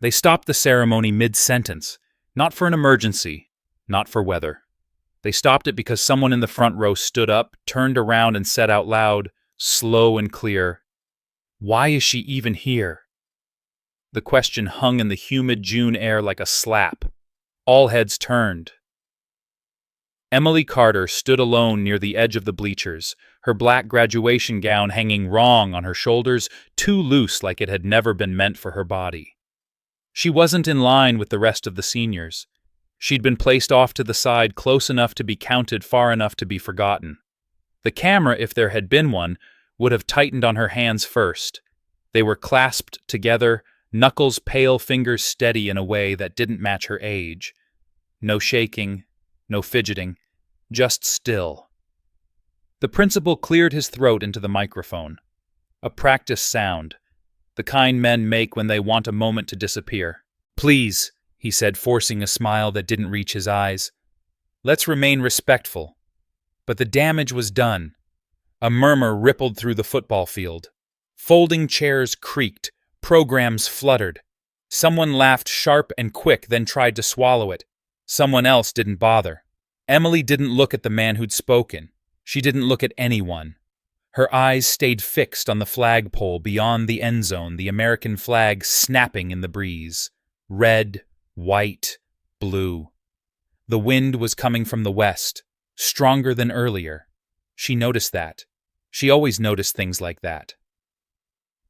They stopped the ceremony mid-sentence, not for an emergency, not for weather. They stopped it because someone in the front row stood up, turned around, and said out loud, slow and clear, "Why is she even here?" The question hung in the humid June air like a slap. All heads turned. Emily Carter stood alone near the edge of the bleachers, her black graduation gown hanging wrong on her shoulders, too loose like it had never been meant for her body. She wasn't in line with the rest of the seniors. She'd been placed off to the side close enough to be counted, far enough to be forgotten. The camera, if there had been one, would have tightened on her hands first. They were clasped together, knuckles pale, fingers steady in a way that didn't match her age. No shaking, no fidgeting, just still. The principal cleared his throat into the microphone. A practice sound, the kind men make when they want a moment to disappear. "Please," he said, forcing a smile that didn't reach his eyes. "Let's remain respectful." But the damage was done. A murmur rippled through the football field. Folding chairs creaked, programs fluttered. Someone laughed sharp and quick, then tried to swallow it. Someone else didn't bother. Emily didn't look at the man who'd spoken. She didn't look at anyone. Her eyes stayed fixed on the flagpole beyond the end zone, the American flag snapping in the breeze. Red, white, blue. The wind was coming from the west, stronger than earlier. She noticed that. She always noticed things like that.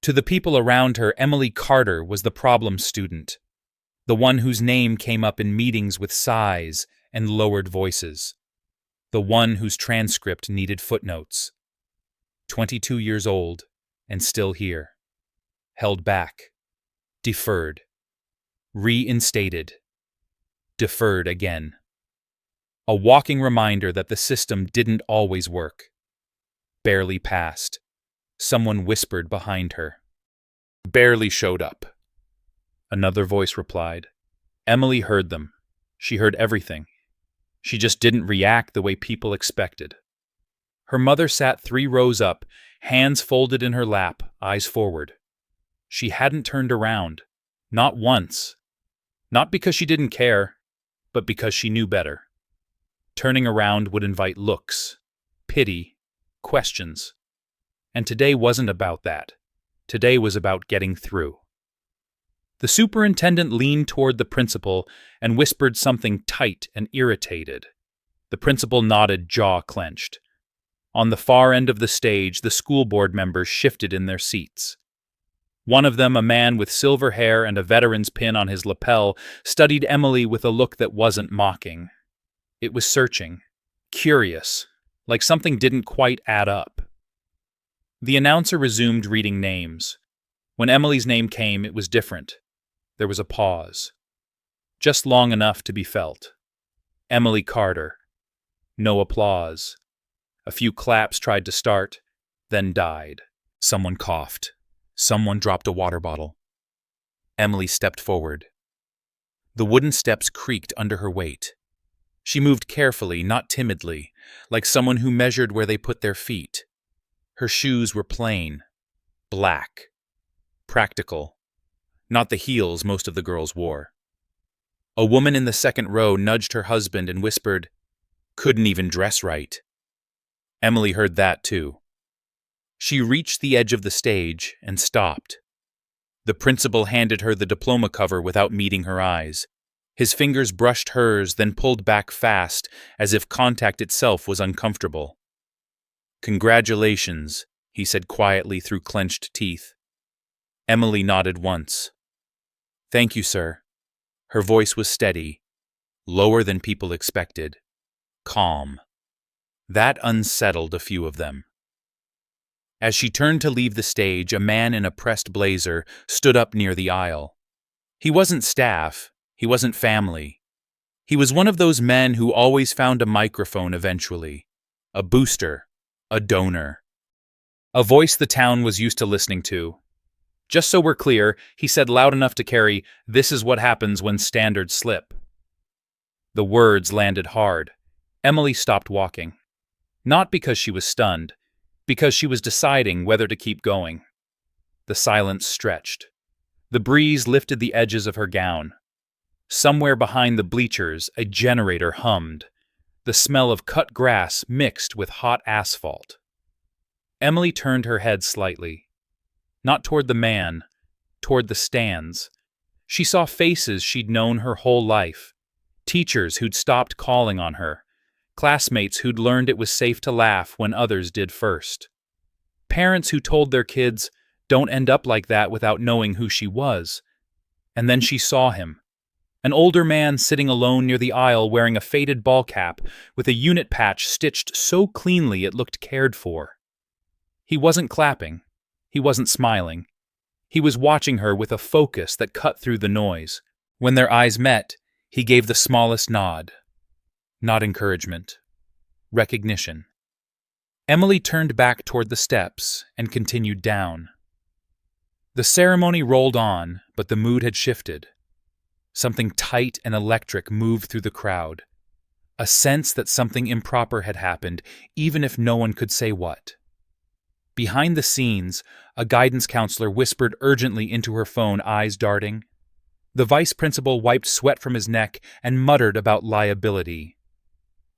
To the people around her, Emily Carter was the problem student, the one whose name came up in meetings with sighs and lowered voices, the one whose transcript needed footnotes. 22 years old and still here. Held back. Deferred. Reinstated. Deferred again. A walking reminder that the system didn't always work. Barely passed. Someone whispered behind her. "Barely showed up." Another voice replied. Emily heard them. She heard everything. She just didn't react the way people expected. Her mother sat 3 rows up, hands folded in her lap, eyes forward. She hadn't turned around. Not once. Not because she didn't care, but because she knew better. Turning around would invite looks, pity, questions. And today wasn't about that. Today was about getting through. The superintendent leaned toward the principal and whispered something tight and irritated. The principal nodded, jaw clenched. On the far end of the stage, the school board members shifted in their seats. One of them, a man with silver hair and a veteran's pin on his lapel, studied Emily with a look that wasn't mocking. It was searching, curious, like something didn't quite add up. The announcer resumed reading names. When Emily's name came, it was different. There was a pause. Just long enough to be felt. Emily Carter. No applause. A few claps tried to start, then died. Someone coughed. Someone dropped a water bottle. Emily stepped forward. The wooden steps creaked under her weight. She moved carefully, not timidly, like someone who measured where they put their feet. Her shoes were plain, black, practical, not the heels most of the girls wore. A woman in the second row nudged her husband and whispered, "Couldn't even dress right." Emily heard that too. She reached the edge of the stage and stopped. The principal handed her the diploma cover without meeting her eyes. His fingers brushed hers, then pulled back fast, as if contact itself was uncomfortable. "Congratulations," he said quietly through clenched teeth. Emily nodded once. "Thank you, sir." Her voice was steady, lower than people expected, calm. That unsettled a few of them. As she turned to leave the stage, a man in a pressed blazer stood up near the aisle. He wasn't staff, he wasn't family. He was one of those men who always found a microphone eventually, a booster, a donor. A voice the town was used to listening to. "Just so we're clear," he said loud enough to carry, "this is what happens when standards slip." The words landed hard. Emily stopped walking. Not because she was stunned, because she was deciding whether to keep going. The silence stretched. The breeze lifted the edges of her gown. Somewhere behind the bleachers, a generator hummed. The smell of cut grass mixed with hot asphalt. Emily turned her head slightly. Not toward the man, toward the stands. She saw faces she'd known her whole life. Teachers who'd stopped calling on her. Classmates who'd learned it was safe to laugh when others did first. Parents who told their kids, "Don't end up like that without knowing who she was." And then she saw him. An older man sitting alone near the aisle wearing a faded ball cap with a unit patch stitched so cleanly it looked cared for. He wasn't clapping. He wasn't smiling. He was watching her with a focus that cut through the noise. When their eyes met, he gave the smallest nod. Not encouragement. Recognition. Emily turned back toward the steps and continued down. The ceremony rolled on, but the mood had shifted. Something tight and electric moved through the crowd. A sense that something improper had happened, even if no one could say what. Behind the scenes, a guidance counselor whispered urgently into her phone, eyes darting. The vice principal wiped sweat from his neck and muttered about liability.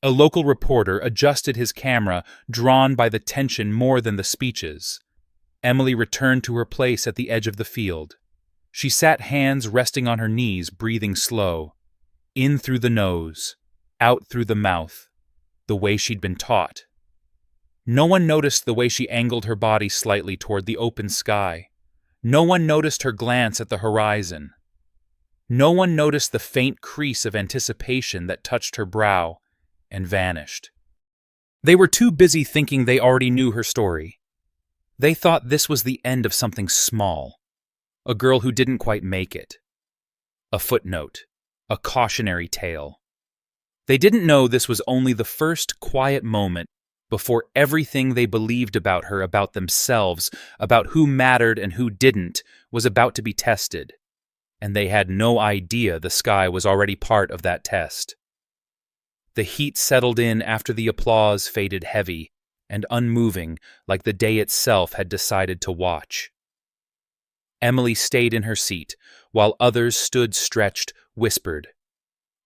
A local reporter adjusted his camera, drawn by the tension more than the speeches. Emily returned to her place at the edge of the field. She sat, hands resting on her knees, breathing slow. In through the nose, out through the mouth, the way she'd been taught. No one noticed the way she angled her body slightly toward the open sky. No one noticed her glance at the horizon. No one noticed the faint crease of anticipation that touched her brow and vanished. They were too busy thinking they already knew her story. They thought this was the end of something small. A girl who didn't quite make it. A footnote. A cautionary tale. They didn't know this was only the first quiet moment before everything they believed about her, about themselves, about who mattered and who didn't, was about to be tested. And they had no idea the sky was already part of that test. The heat settled in after the applause faded heavy and unmoving, like the day itself had decided to watch. Emily stayed in her seat, while others stood stretched, whispered.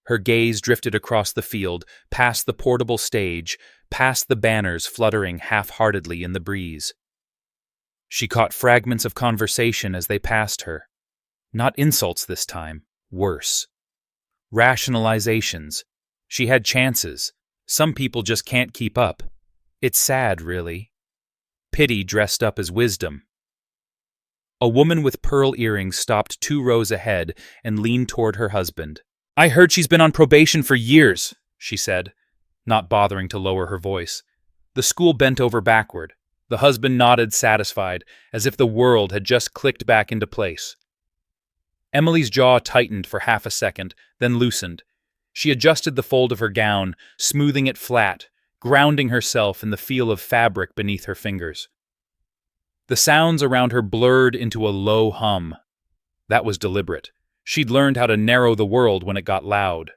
Her gaze drifted across the field, past the portable stage, past the banners fluttering half-heartedly in the breeze. She caught fragments of conversation as they passed her. Not insults this time, worse. Rationalizations. She had chances. Some people just can't keep up. It's sad, really. Pity dressed up as wisdom. A woman with pearl earrings stopped 2 rows ahead and leaned toward her husband. "I heard she's been on probation for years," she said, not bothering to lower her voice. The school bent over backward. The husband nodded, satisfied, as if the world had just clicked back into place. Emily's jaw tightened for half a second, then loosened. She adjusted the fold of her gown, smoothing it flat, grounding herself in the feel of fabric beneath her fingers. The sounds around her blurred into a low hum. That was deliberate. She'd learned how to narrow the world when it got loud.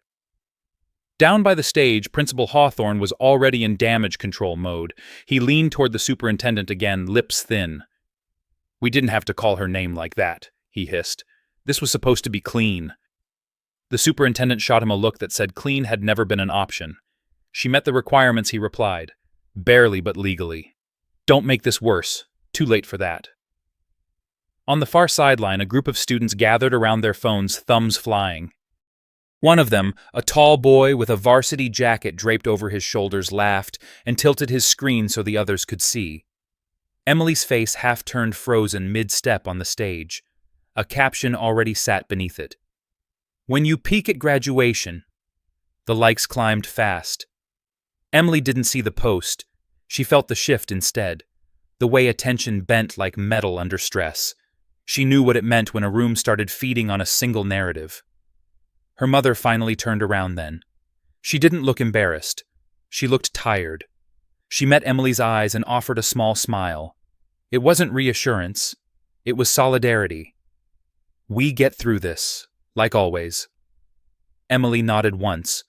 Down by the stage, Principal Hawthorne was already in damage control mode. He leaned toward the superintendent again, lips thin. "We didn't have to call her name like that," he hissed. "This was supposed to be clean." The superintendent shot him a look that said clean had never been an option. "She met the requirements," he replied. "Barely, but legally. Don't make this worse. Too late for that." On the far sideline, a group of students gathered around their phones, thumbs flying. One of them, a tall boy with a varsity jacket draped over his shoulders, laughed and tilted his screen so the others could see. Emily's face half-turned frozen mid-step on the stage. A caption already sat beneath it. "When you peak at graduation." The likes climbed fast. Emily didn't see the post. She felt the shift instead. The way attention bent like metal under stress. She knew what it meant when a room started feeding on a single narrative. Her mother finally turned around then. She didn't look embarrassed. She looked tired. She met Emily's eyes and offered a small smile. It wasn't reassurance. It was solidarity. "We get through this, like always." Emily nodded once.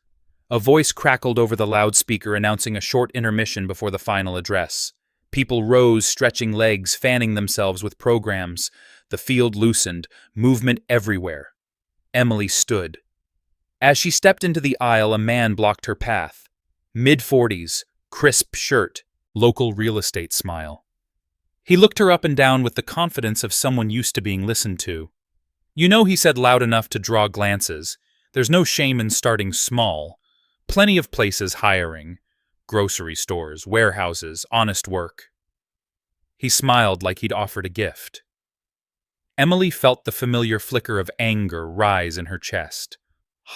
A voice crackled over the loudspeaker announcing a short intermission before the final address. People rose, stretching legs, fanning themselves with programs. The field loosened, movement everywhere. Emily stood. As she stepped into the aisle, a man blocked her path. Mid-40s, crisp shirt, local real estate smile. He looked her up and down with the confidence of someone used to being listened to. "You know," he said loud enough to draw glances, "there's no shame in starting small. Plenty of places hiring. Grocery stores, warehouses, honest work." He smiled like he'd offered a gift. Emily felt the familiar flicker of anger rise in her chest.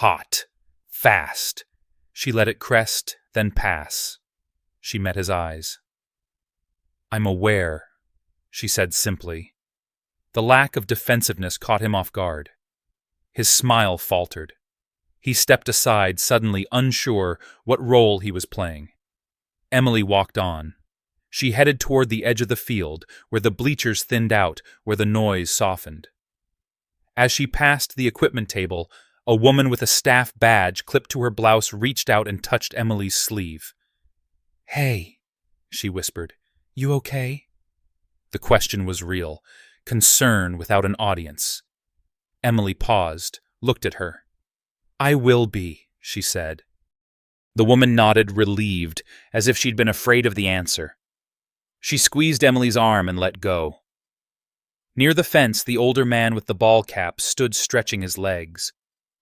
Hot. Fast. She let it crest, then pass. She met his eyes. "I'm aware," she said simply. The lack of defensiveness caught him off guard. His smile faltered. He stepped aside, suddenly unsure what role he was playing. Emily walked on. She headed toward the edge of the field, where the bleachers thinned out, where the noise softened. As she passed the equipment table, a woman with a staff badge clipped to her blouse reached out and touched Emily's sleeve. "Hey," she whispered, "you okay?" The question was real, concern without an audience. Emily paused, looked at her. "I will be," she said. The woman nodded, relieved, as if she'd been afraid of the answer. She squeezed Emily's arm and let go. Near the fence, the older man with the ball cap stood stretching his legs.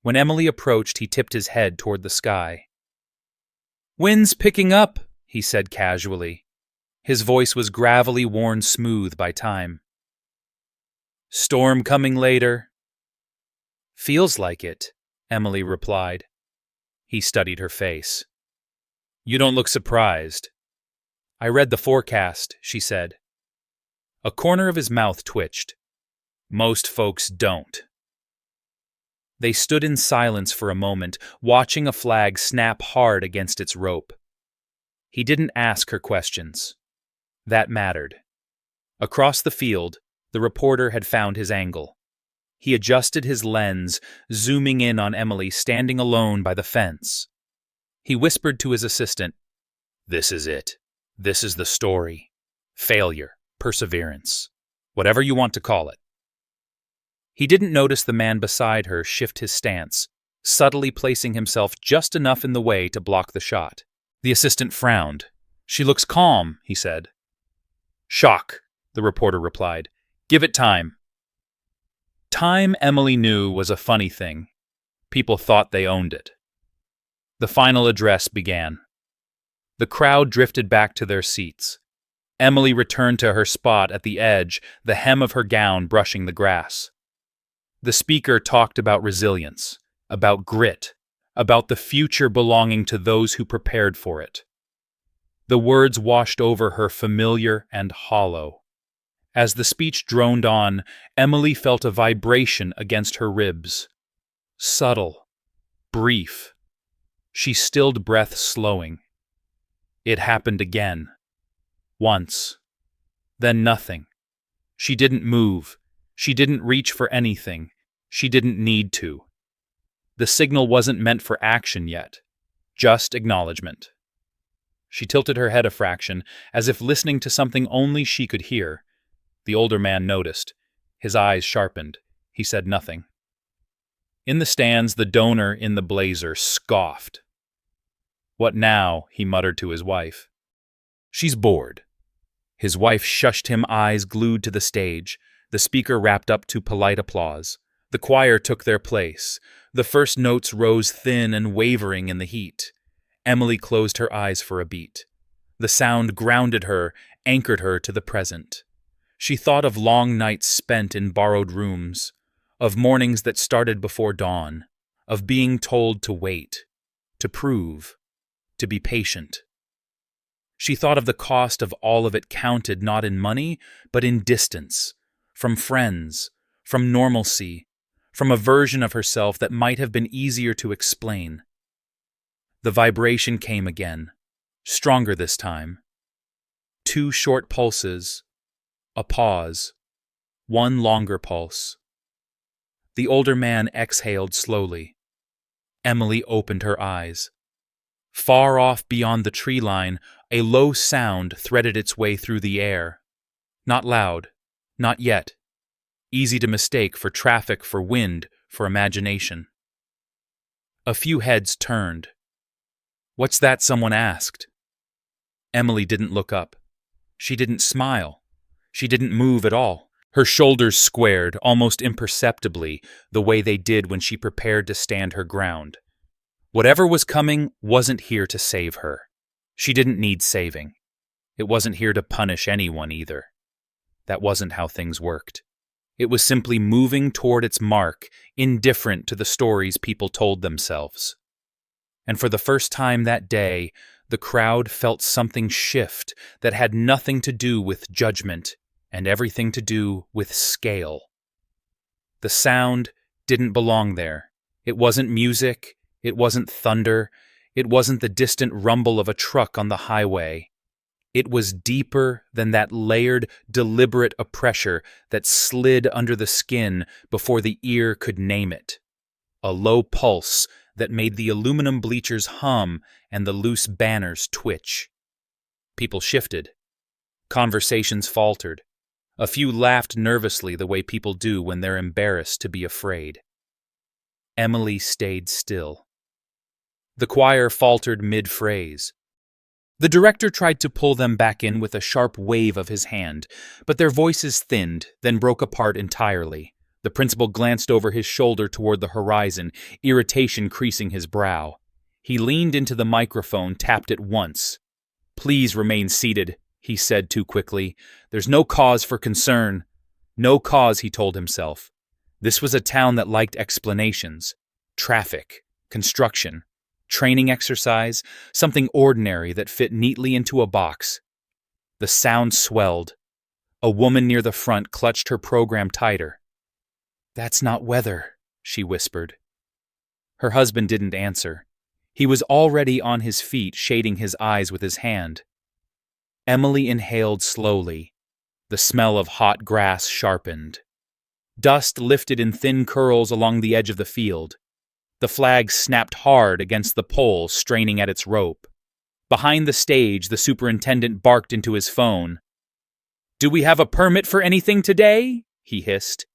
When Emily approached, he tipped his head toward the sky. "Wind's picking up," he said casually. His voice was gravelly, worn smooth by time. "Storm coming later." "Feels like it," Emily replied. He studied her face. "You don't look surprised." "I read the forecast," she said. A corner of his mouth twitched. "Most folks don't." They stood in silence for a moment, watching a flag snap hard against its rope. He didn't ask her questions. That mattered. Across the field, the reporter had found his angle. He adjusted his lens, zooming in on Emily standing alone by the fence. He whispered to his assistant, "This is it. This is the story. Failure, perseverance, whatever you want to call it." He didn't notice the man beside her shift his stance, subtly placing himself just enough in the way to block the shot. The assistant frowned. "She looks calm," he said. "Shock," the reporter replied. "Give it time." Time, Emily knew, was a funny thing. People thought they owned it. The final address began. The crowd drifted back to their seats. Emily returned to her spot at the edge, the hem of her gown brushing the grass. The speaker talked about resilience, about grit, about the future belonging to those who prepared for it. The words washed over her familiar and hollow. As the speech droned on, Emily felt a vibration against her ribs. Subtle, brief. She stilled breath, slowing. It happened again. Once. Then nothing. She didn't move. She didn't reach for anything. She didn't need to. The signal wasn't meant for action yet. Just acknowledgement. She tilted her head a fraction, as if listening to something only she could hear. The older man noticed. His eyes sharpened. He said nothing. In the stands, the donor in the blazer scoffed. "What now?" he muttered to his wife. "She's bored." His wife shushed him, eyes glued to the stage. The speaker wrapped up to polite applause. The choir took their place. The first notes rose thin and wavering in the heat. Emily closed her eyes for a beat. The sound grounded her, anchored her to the present. She thought of long nights spent in borrowed rooms, of mornings that started before dawn, of being told to wait, to prove, to be patient. She thought of the cost of all of it, counted not in money, but in distance, from friends, from normalcy, from a version of herself that might have been easier to explain. The vibration came again, stronger this time. 2 short pulses, a pause, 1 longer pulse. The older man exhaled slowly. Emily opened her eyes. Far off beyond the tree line, a low sound threaded its way through the air. Not loud, not yet. easy to mistake for traffic, for wind, for imagination. A few heads turned. "What's that?" someone asked. Emily didn't look up. She didn't smile. She didn't move at all. Her shoulders squared, almost imperceptibly, the way they did when she prepared to stand her ground. Whatever was coming wasn't here to save her. She didn't need saving. It wasn't here to punish anyone either. That wasn't how things worked. It was simply moving toward its mark, indifferent to the stories people told themselves. And for the first time that day, the crowd felt something shift that had nothing to do with judgment and everything to do with scale. The sound didn't belong there. It wasn't music. It wasn't thunder. It wasn't the distant rumble of a truck on the highway. It was deeper than that layered, deliberate oppressor that slid under the skin before the ear could name it. A low pulse that made the aluminum bleachers hum and the loose banners twitch. People shifted. Conversations faltered. A few laughed nervously the way people do when they're embarrassed to be afraid. Emily stayed still. The choir faltered mid-phrase. The director tried to pull them back in with a sharp wave of his hand, but their voices thinned, then broke apart entirely. The principal glanced over his shoulder toward the horizon, irritation creasing his brow. He leaned into the microphone, tapped it once. "Please remain seated," he said too quickly. "There's no cause for concern." No cause, he told himself. This was a town that liked explanations. Traffic, construction, training exercise, something ordinary that fit neatly into a box. The sound swelled. A woman near the front clutched her program tighter. "That's not weather," she whispered. Her husband didn't answer. He was already on his feet, shading his eyes with his hand. Emily inhaled slowly. The smell of hot grass sharpened. Dust lifted in thin curls along the edge of the field. The flag snapped hard against the pole, straining at its rope. Behind the stage, the superintendent barked into his phone. "Do we have a permit for anything today?" he hissed.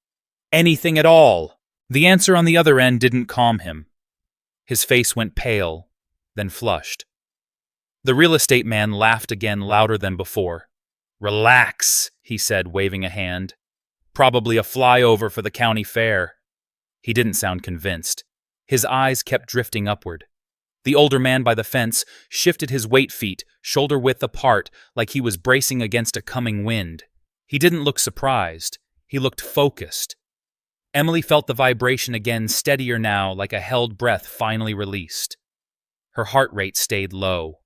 "Anything at all." The answer on the other end didn't calm him. His face went pale, then flushed. The real estate man laughed again, louder than before. "Relax," he said, waving a hand. "Probably a flyover for the county fair." He didn't sound convinced. His eyes kept drifting upward. The older man by the fence shifted his weight feet, shoulder-width apart, like he was bracing against a coming wind. He didn't look surprised. He looked focused. Emily felt the vibration again, steadier now, like a held breath finally released. Her heart rate stayed low.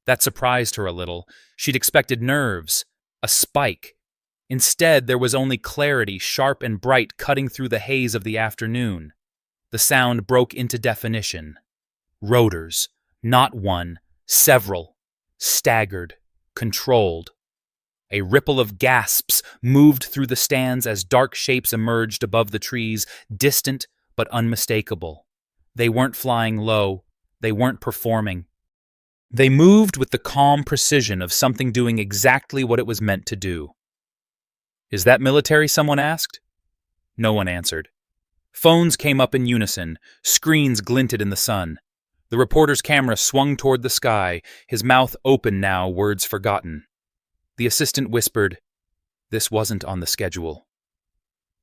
That surprised her a little. She'd expected nerves, a spike. Instead, there was only clarity, sharp and bright, cutting through the haze of the afternoon. The sound broke into definition. Rotors, not one, several, staggered, controlled. A ripple of gasps moved through the stands as dark shapes emerged above the trees, distant but unmistakable. They weren't flying low. They weren't performing. They moved with the calm precision of something doing exactly what it was meant to do. "Is that military?" someone asked. No one answered. Phones came up in unison. Screens glinted in the sun. The reporter's camera swung toward the sky, his mouth open now, words forgotten. The assistant whispered, "This wasn't on the schedule."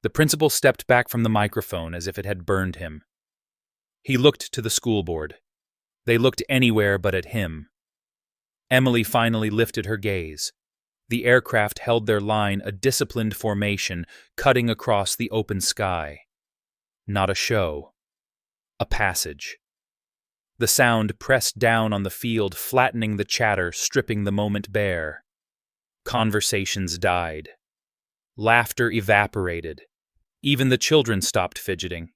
The principal stepped back from the microphone as if it had burned him. He looked to the school board. They looked anywhere but at him. Emily finally lifted her gaze. The aircraft held their line, a disciplined formation, cutting across the open sky. Not a show. A passage. The sound pressed down on the field, flattening the chatter, stripping the moment bare. Conversations died. Laughter evaporated. Even the children stopped fidgeting.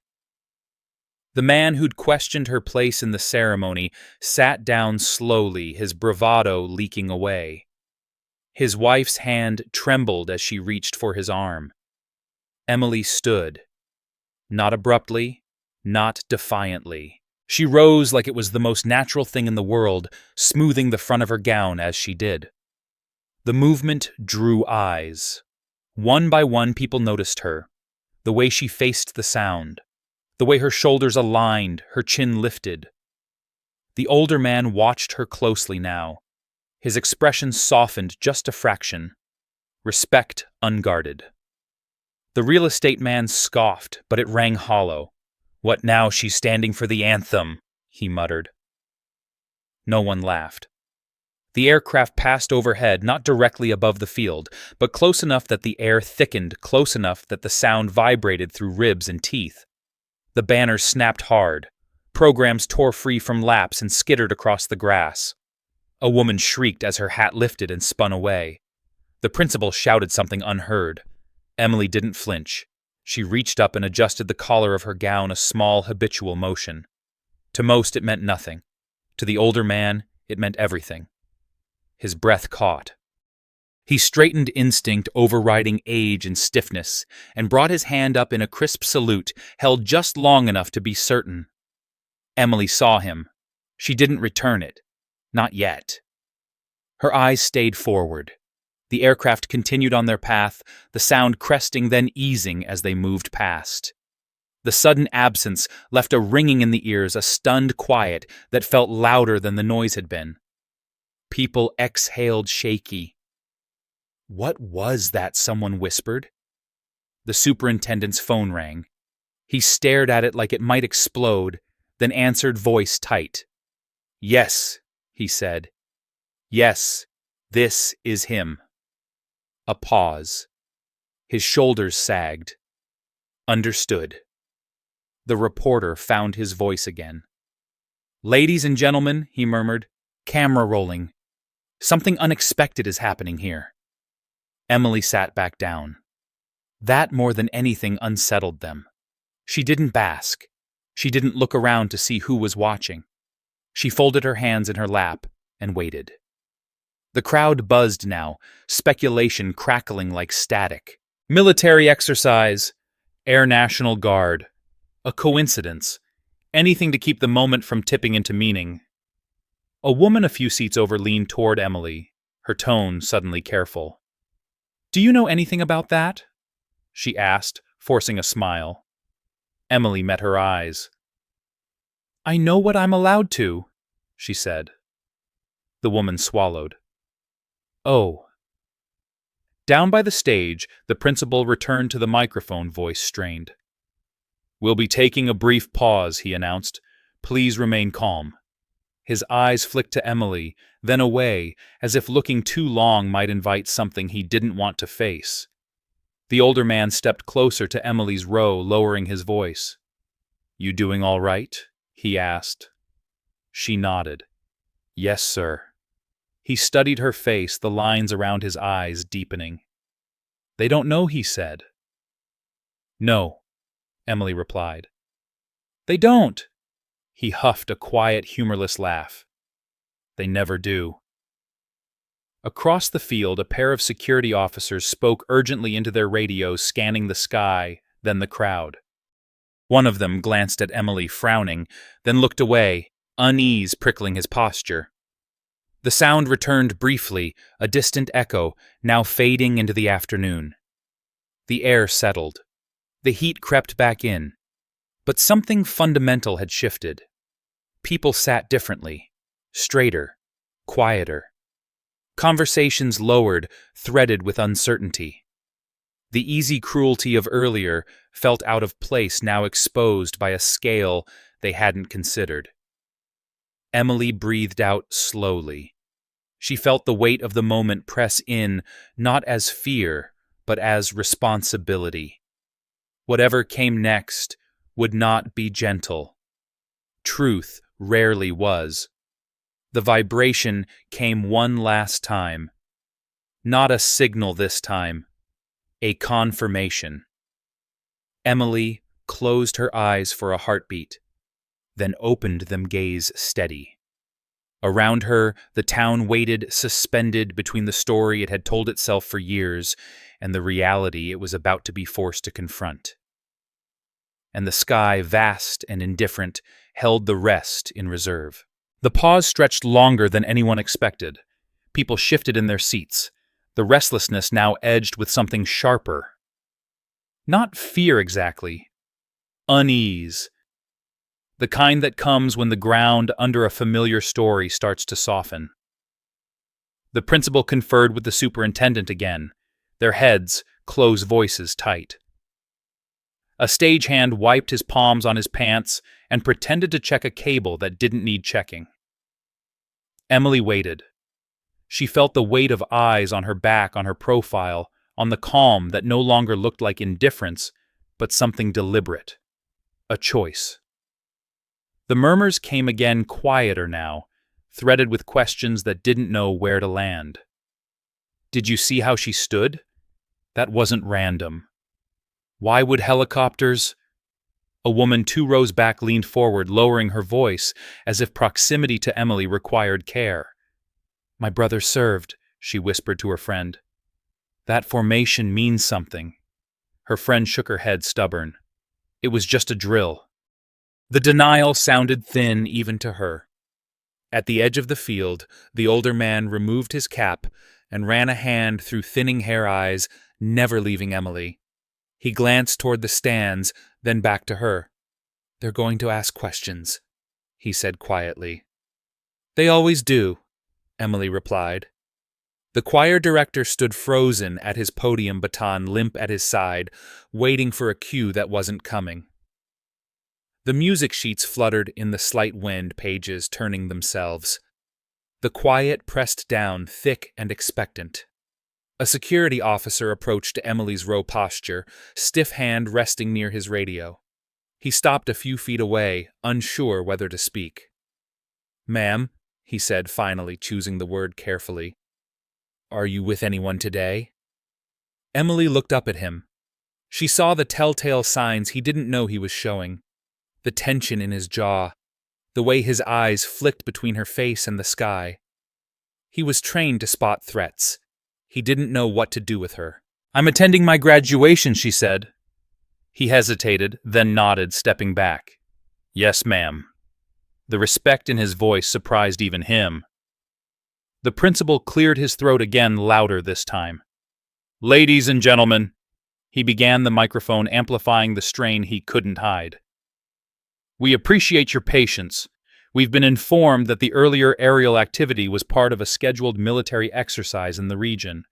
The man who'd questioned her place in the ceremony sat down slowly, his bravado leaking away. His wife's hand trembled as she reached for his arm. Emily stood. Not abruptly, not defiantly. She rose like it was the most natural thing in the world, smoothing the front of her gown as she did. The movement drew eyes. One by one, people noticed her. the way she faced the sound, the way her shoulders aligned, her chin lifted. The older man watched her closely now. His expression softened just a fraction. Respect unguarded. The real estate man scoffed, but it rang hollow. "What now? She's standing for the anthem," he muttered. No one laughed. The aircraft passed overhead, not directly above the field, but close enough that the air thickened, close enough that the sound vibrated through ribs and teeth. The banners snapped hard. Programs tore free from laps and skittered across the grass. A woman shrieked as her hat lifted and spun away. The principal shouted something unheard. Emily didn't flinch. She reached up and adjusted the collar of her gown, a small, habitual motion. To most, it meant nothing. To the older man, it meant everything. His breath caught. He straightened instinct overriding age and stiffness, and brought his hand up in a crisp salute, held just long enough to be certain. Emily saw him. She didn't return it. Not yet. Her eyes stayed forward. The aircraft continued on their path, the sound cresting then easing as they moved past. The sudden absence left a ringing in the ears, a stunned quiet that felt louder than the noise had been. People exhaled shaky. "What was that?" someone whispered. The superintendent's phone rang. He stared at it like it might explode, then answered, voice tight. "Yes," he said. "Yes, this is him." A pause. His shoulders sagged. Understood. The reporter found his voice again. "Ladies and gentlemen," he murmured, "camera rolling. Something unexpected is happening here." Emily sat back down. That more than anything unsettled them. She didn't bask. She didn't look around to see who was watching. She folded her hands in her lap and waited. The crowd buzzed now, speculation crackling like static. Military exercise, Air National Guard. A coincidence. Anything to keep the moment from tipping into meaning. A woman a few seats over leaned toward Emily, her tone suddenly careful. "Do you know anything about that?" she asked, forcing a smile. Emily met her eyes. "I know what I'm allowed to," she said. The woman swallowed. "Oh." Down by the stage, the principal returned to the microphone, voice strained. "We'll be taking a brief pause," he announced. "Please remain calm." His eyes flicked to Emily, then away, as if looking too long might invite something he didn't want to face. The older man stepped closer to Emily's row, lowering his voice. "You doing all right?" he asked. She nodded. "Yes, sir." He studied her face, the lines around his eyes deepening. "They don't know," he said. "No," Emily replied. "They don't." He huffed a quiet, humorless laugh. "They never do." Across the field, a pair of security officers spoke urgently into their radios, scanning the sky, then the crowd. One of them glanced at Emily, frowning, then looked away, unease prickling his posture. The sound returned briefly, a distant echo, now fading into the afternoon. The air settled. The heat crept back in. But something fundamental had shifted. People sat differently, straighter, quieter. Conversations lowered, threaded with uncertainty. The easy cruelty of earlier felt out of place, now exposed by a scale they hadn't considered. Emily breathed out slowly. She felt the weight of the moment press in, not as fear, but as responsibility. Whatever came next would not be gentle. Truth rarely was. The vibration came one last time. Not a signal this time. A confirmation. Emily closed her eyes for a heartbeat, then opened them, gaze steady. Around her, the town waited, suspended between the story it had told itself for years and the reality it was about to be forced to confront. And the sky, vast and indifferent, held the rest in reserve. The pause stretched longer than anyone expected. People shifted in their seats, the restlessness now edged with something sharper. Not fear exactly. Unease. The kind that comes when the ground under a familiar story starts to soften. The principal conferred with the superintendent again, their heads, close voices tight. A stagehand wiped his palms on his pants and pretended to check a cable that didn't need checking. Emily waited. She felt the weight of eyes on her back, on her profile, on the calm that no longer looked like indifference, but something deliberate. A choice. The murmurs came again, quieter now, threaded with questions that didn't know where to land. Did you see how she stood? That wasn't random. Why would helicopters? A woman 2 rows back leaned forward, lowering her voice, as if proximity to Emily required care. My brother served, she whispered to her friend. That formation means something. Her friend shook her head, stubborn. It was just a drill. The denial sounded thin even to her. At the edge of the field, the older man removed his cap and ran a hand through thinning hair eyes, never leaving Emily. He glanced toward the stands, then back to her. They're going to ask questions, he said quietly. They always do, Emily replied. The choir director stood frozen at his podium baton limp at his side, waiting for a cue that wasn't coming. The music sheets fluttered in the slight wind, pages turning themselves. The quiet pressed down, thick and expectant. A security officer approached Emily's row posture, stiff hand resting near his radio. He stopped a few feet away, unsure whether to speak. Ma'am, he said, finally choosing the word carefully. Are you with anyone today? Emily looked up at him. She saw the telltale signs he didn't know he was showing. The tension in his jaw, the way his eyes flicked between her face and the sky. He was trained to spot threats. He didn't know what to do with her. I'm attending my graduation, she said. He hesitated, then nodded, stepping back. Yes, ma'am. The respect in his voice surprised even him. The principal cleared his throat again, louder this time. Ladies and gentlemen, he began, the microphone amplifying the strain he couldn't hide. We appreciate your patience. We've been informed that the earlier aerial activity was part of a scheduled military exercise in the region.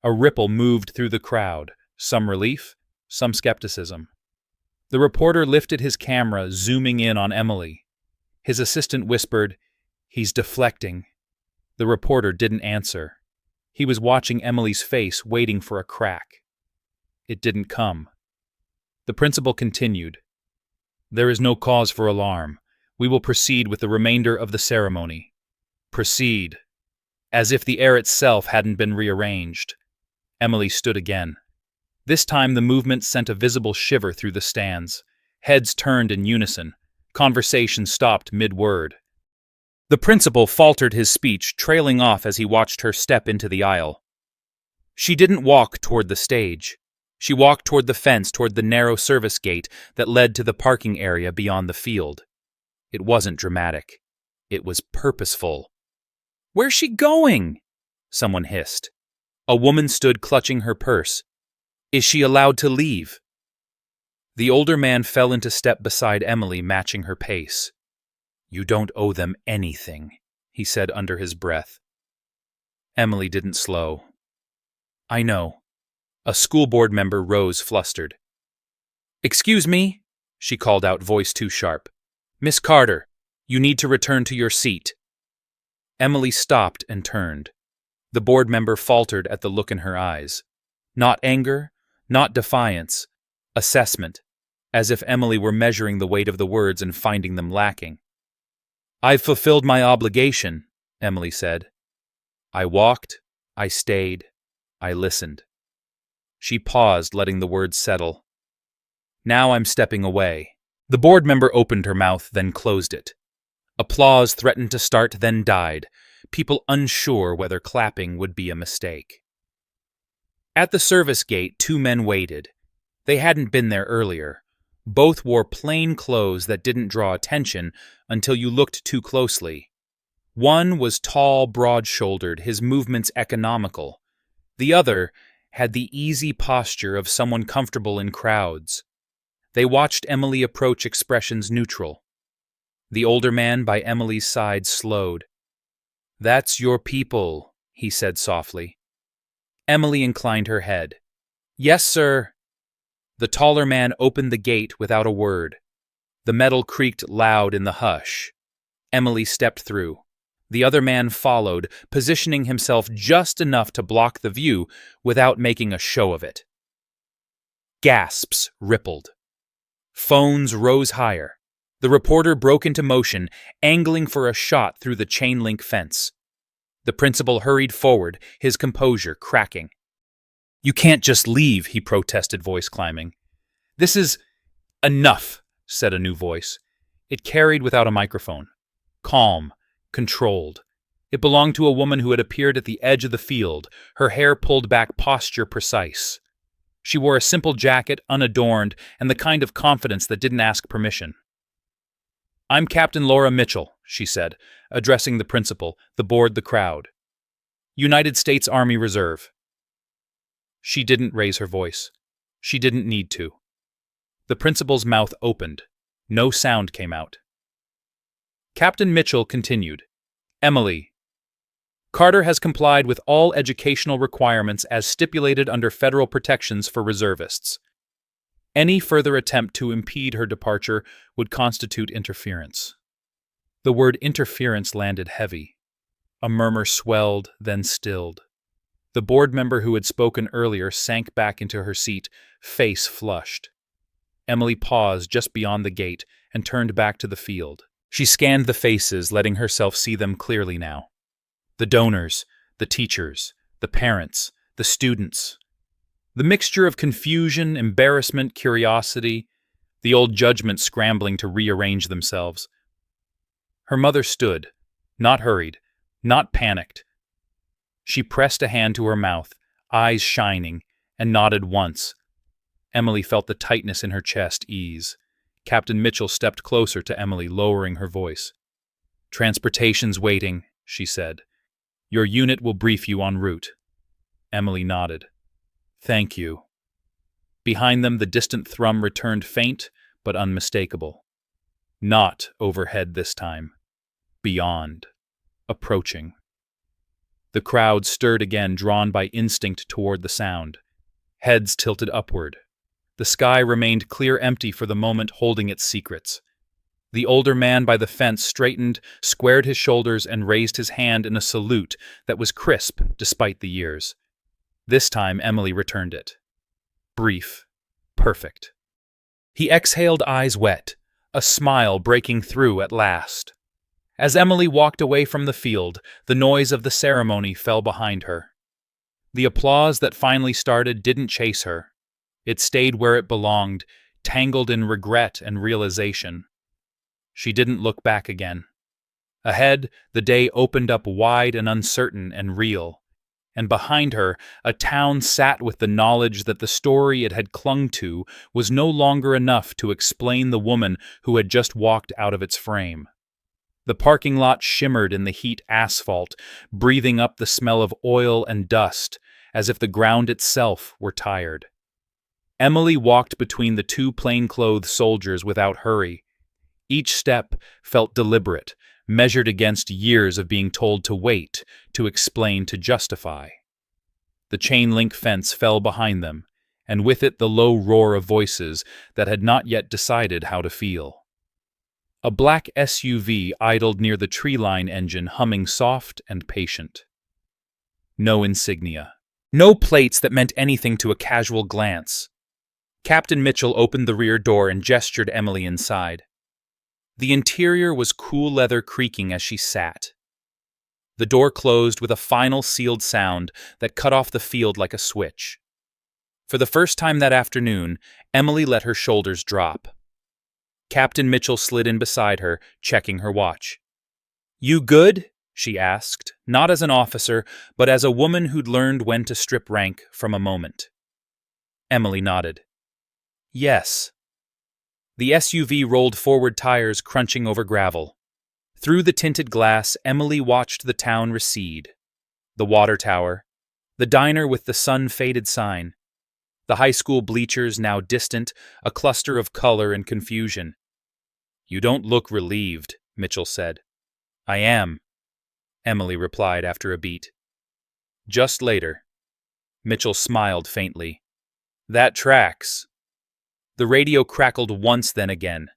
A ripple moved through the crowd, some relief, some skepticism. The reporter lifted his camera, zooming in on Emily. His assistant whispered, He's deflecting. The reporter didn't answer. He was watching Emily's face, waiting for a crack. It didn't come. The principal continued. There is no cause for alarm. We will proceed with the remainder of the ceremony. Proceed. As if the air itself hadn't been rearranged. Emily stood again. This time the movement sent a visible shiver through the stands. Heads turned in unison. Conversation stopped mid-word. The principal faltered his speech, trailing off as he watched her step into the aisle. She didn't walk toward the stage. She walked toward the fence, toward the narrow service gate that led to the parking area beyond the field. It wasn't dramatic. It was purposeful. Where's she going? Someone hissed. A woman stood clutching her purse. Is she allowed to leave? The older man fell into step beside Emily, matching her pace. You don't owe them anything, he said under his breath. Emily didn't slow. I know. A school board member rose, flustered. Excuse me, she called out, voice too sharp. Miss Carter, you need to return to your seat. Emily stopped and turned. The board member faltered at the look in her eyes. Not anger, not defiance, assessment, as if Emily were measuring the weight of the words and finding them lacking. I've fulfilled my obligation, Emily said. I walked, I stayed, I listened. She paused, letting the words settle. Now I'm stepping away. The board member opened her mouth, then closed it. Applause threatened to start, then died, people unsure whether clapping would be a mistake. At the service gate, 2 men waited. They hadn't been there earlier. Both wore plain clothes that didn't draw attention until you looked too closely. One was tall, broad-shouldered, his movements economical. The other, had the easy posture of someone comfortable in crowds. They watched Emily approach, expressions neutral. The older man by Emily's side slowed. "That's your people," he said softly. Emily inclined her head. "Yes, sir." The taller man opened the gate without a word. The metal creaked loud in the hush. Emily stepped through. The other man followed, positioning himself just enough to block the view without making a show of it. Gasps rippled. Phones rose higher. The reporter broke into motion, angling for a shot through the chain-link fence. The principal hurried forward, his composure cracking. "You can't just leave," he protested, voice climbing. "This is enough," said a new voice. It carried without a microphone. Calm, controlled. It belonged to a woman who had appeared at the edge of the field, her hair pulled back, posture precise. She wore a simple jacket, unadorned, and the kind of confidence that didn't ask permission. "I'm Captain Laura Mitchell," she said, addressing the principal, the board, the crowd. "United States Army Reserve." She didn't raise her voice. She didn't need to. The principal's mouth opened. No sound came out. Captain Mitchell continued. "Emily, Carter has complied with all educational requirements as stipulated under federal protections for reservists. Any further attempt to impede her departure would constitute interference." The word interference landed heavy. A murmur swelled, then stilled. The board member who had spoken earlier sank back into her seat, face flushed. Emily paused just beyond the gate and turned back to the field. She scanned the faces, letting herself see them clearly now. The donors, the teachers, the parents, the students. The mixture of confusion, embarrassment, curiosity, the old judgments scrambling to rearrange themselves. Her mother stood, not hurried, not panicked. She pressed a hand to her mouth, eyes shining, and nodded once. Emily felt the tightness in her chest ease. Captain Mitchell stepped closer to Emily, lowering her voice. "Transportation's waiting," she said. "Your unit will brief you en route." Emily nodded. "Thank you." Behind them, the distant thrum returned, faint but unmistakable. Not overhead this time. Beyond. Approaching. The crowd stirred again, drawn by instinct toward the sound. Heads tilted upward. The sky remained clear, empty for the moment, holding its secrets. The older man by the fence straightened, squared his shoulders, and raised his hand in a salute that was crisp despite the years. This time Emily returned it. Brief. Perfect. He exhaled, eyes wet, a smile breaking through at last. As Emily walked away from the field, the noise of the ceremony fell behind her. The applause that finally started didn't chase her. It stayed where it belonged, tangled in regret and realization. She didn't look back again. Ahead, the day opened up wide and uncertain and real. And behind her, a town sat with the knowledge that the story it had clung to was no longer enough to explain the woman who had just walked out of its frame. The parking lot shimmered in the heat asphalt, breathing up the smell of oil and dust, as if the ground itself were tired. Emily walked between the two plainclothes soldiers without hurry. Each step felt deliberate, measured against years of being told to wait, to explain, to justify. The chain-link fence fell behind them, and with it the low roar of voices that had not yet decided how to feel. A black SUV idled near the tree-line engine, humming soft and patient. No insignia. No plates that meant anything to a casual glance. Captain Mitchell opened the rear door and gestured Emily inside. The interior was cool leather creaking as she sat. The door closed with a final sealed sound that cut off the field like a switch. For the first time that afternoon, Emily let her shoulders drop. Captain Mitchell slid in beside her, checking her watch. "You good?" she asked, not as an officer, but as a woman who'd learned when to strip rank from a moment. Emily nodded. "Yes." The SUV rolled forward, tires crunching over gravel. Through the tinted glass, Emily watched the town recede. The water tower, The diner with the sun-faded sign. The high school bleachers now distant, a cluster of color and confusion. "You don't look relieved," Mitchell said. "I am," Emily replied after a beat. Just later, Mitchell smiled faintly. "That tracks." The radio crackled once, then again.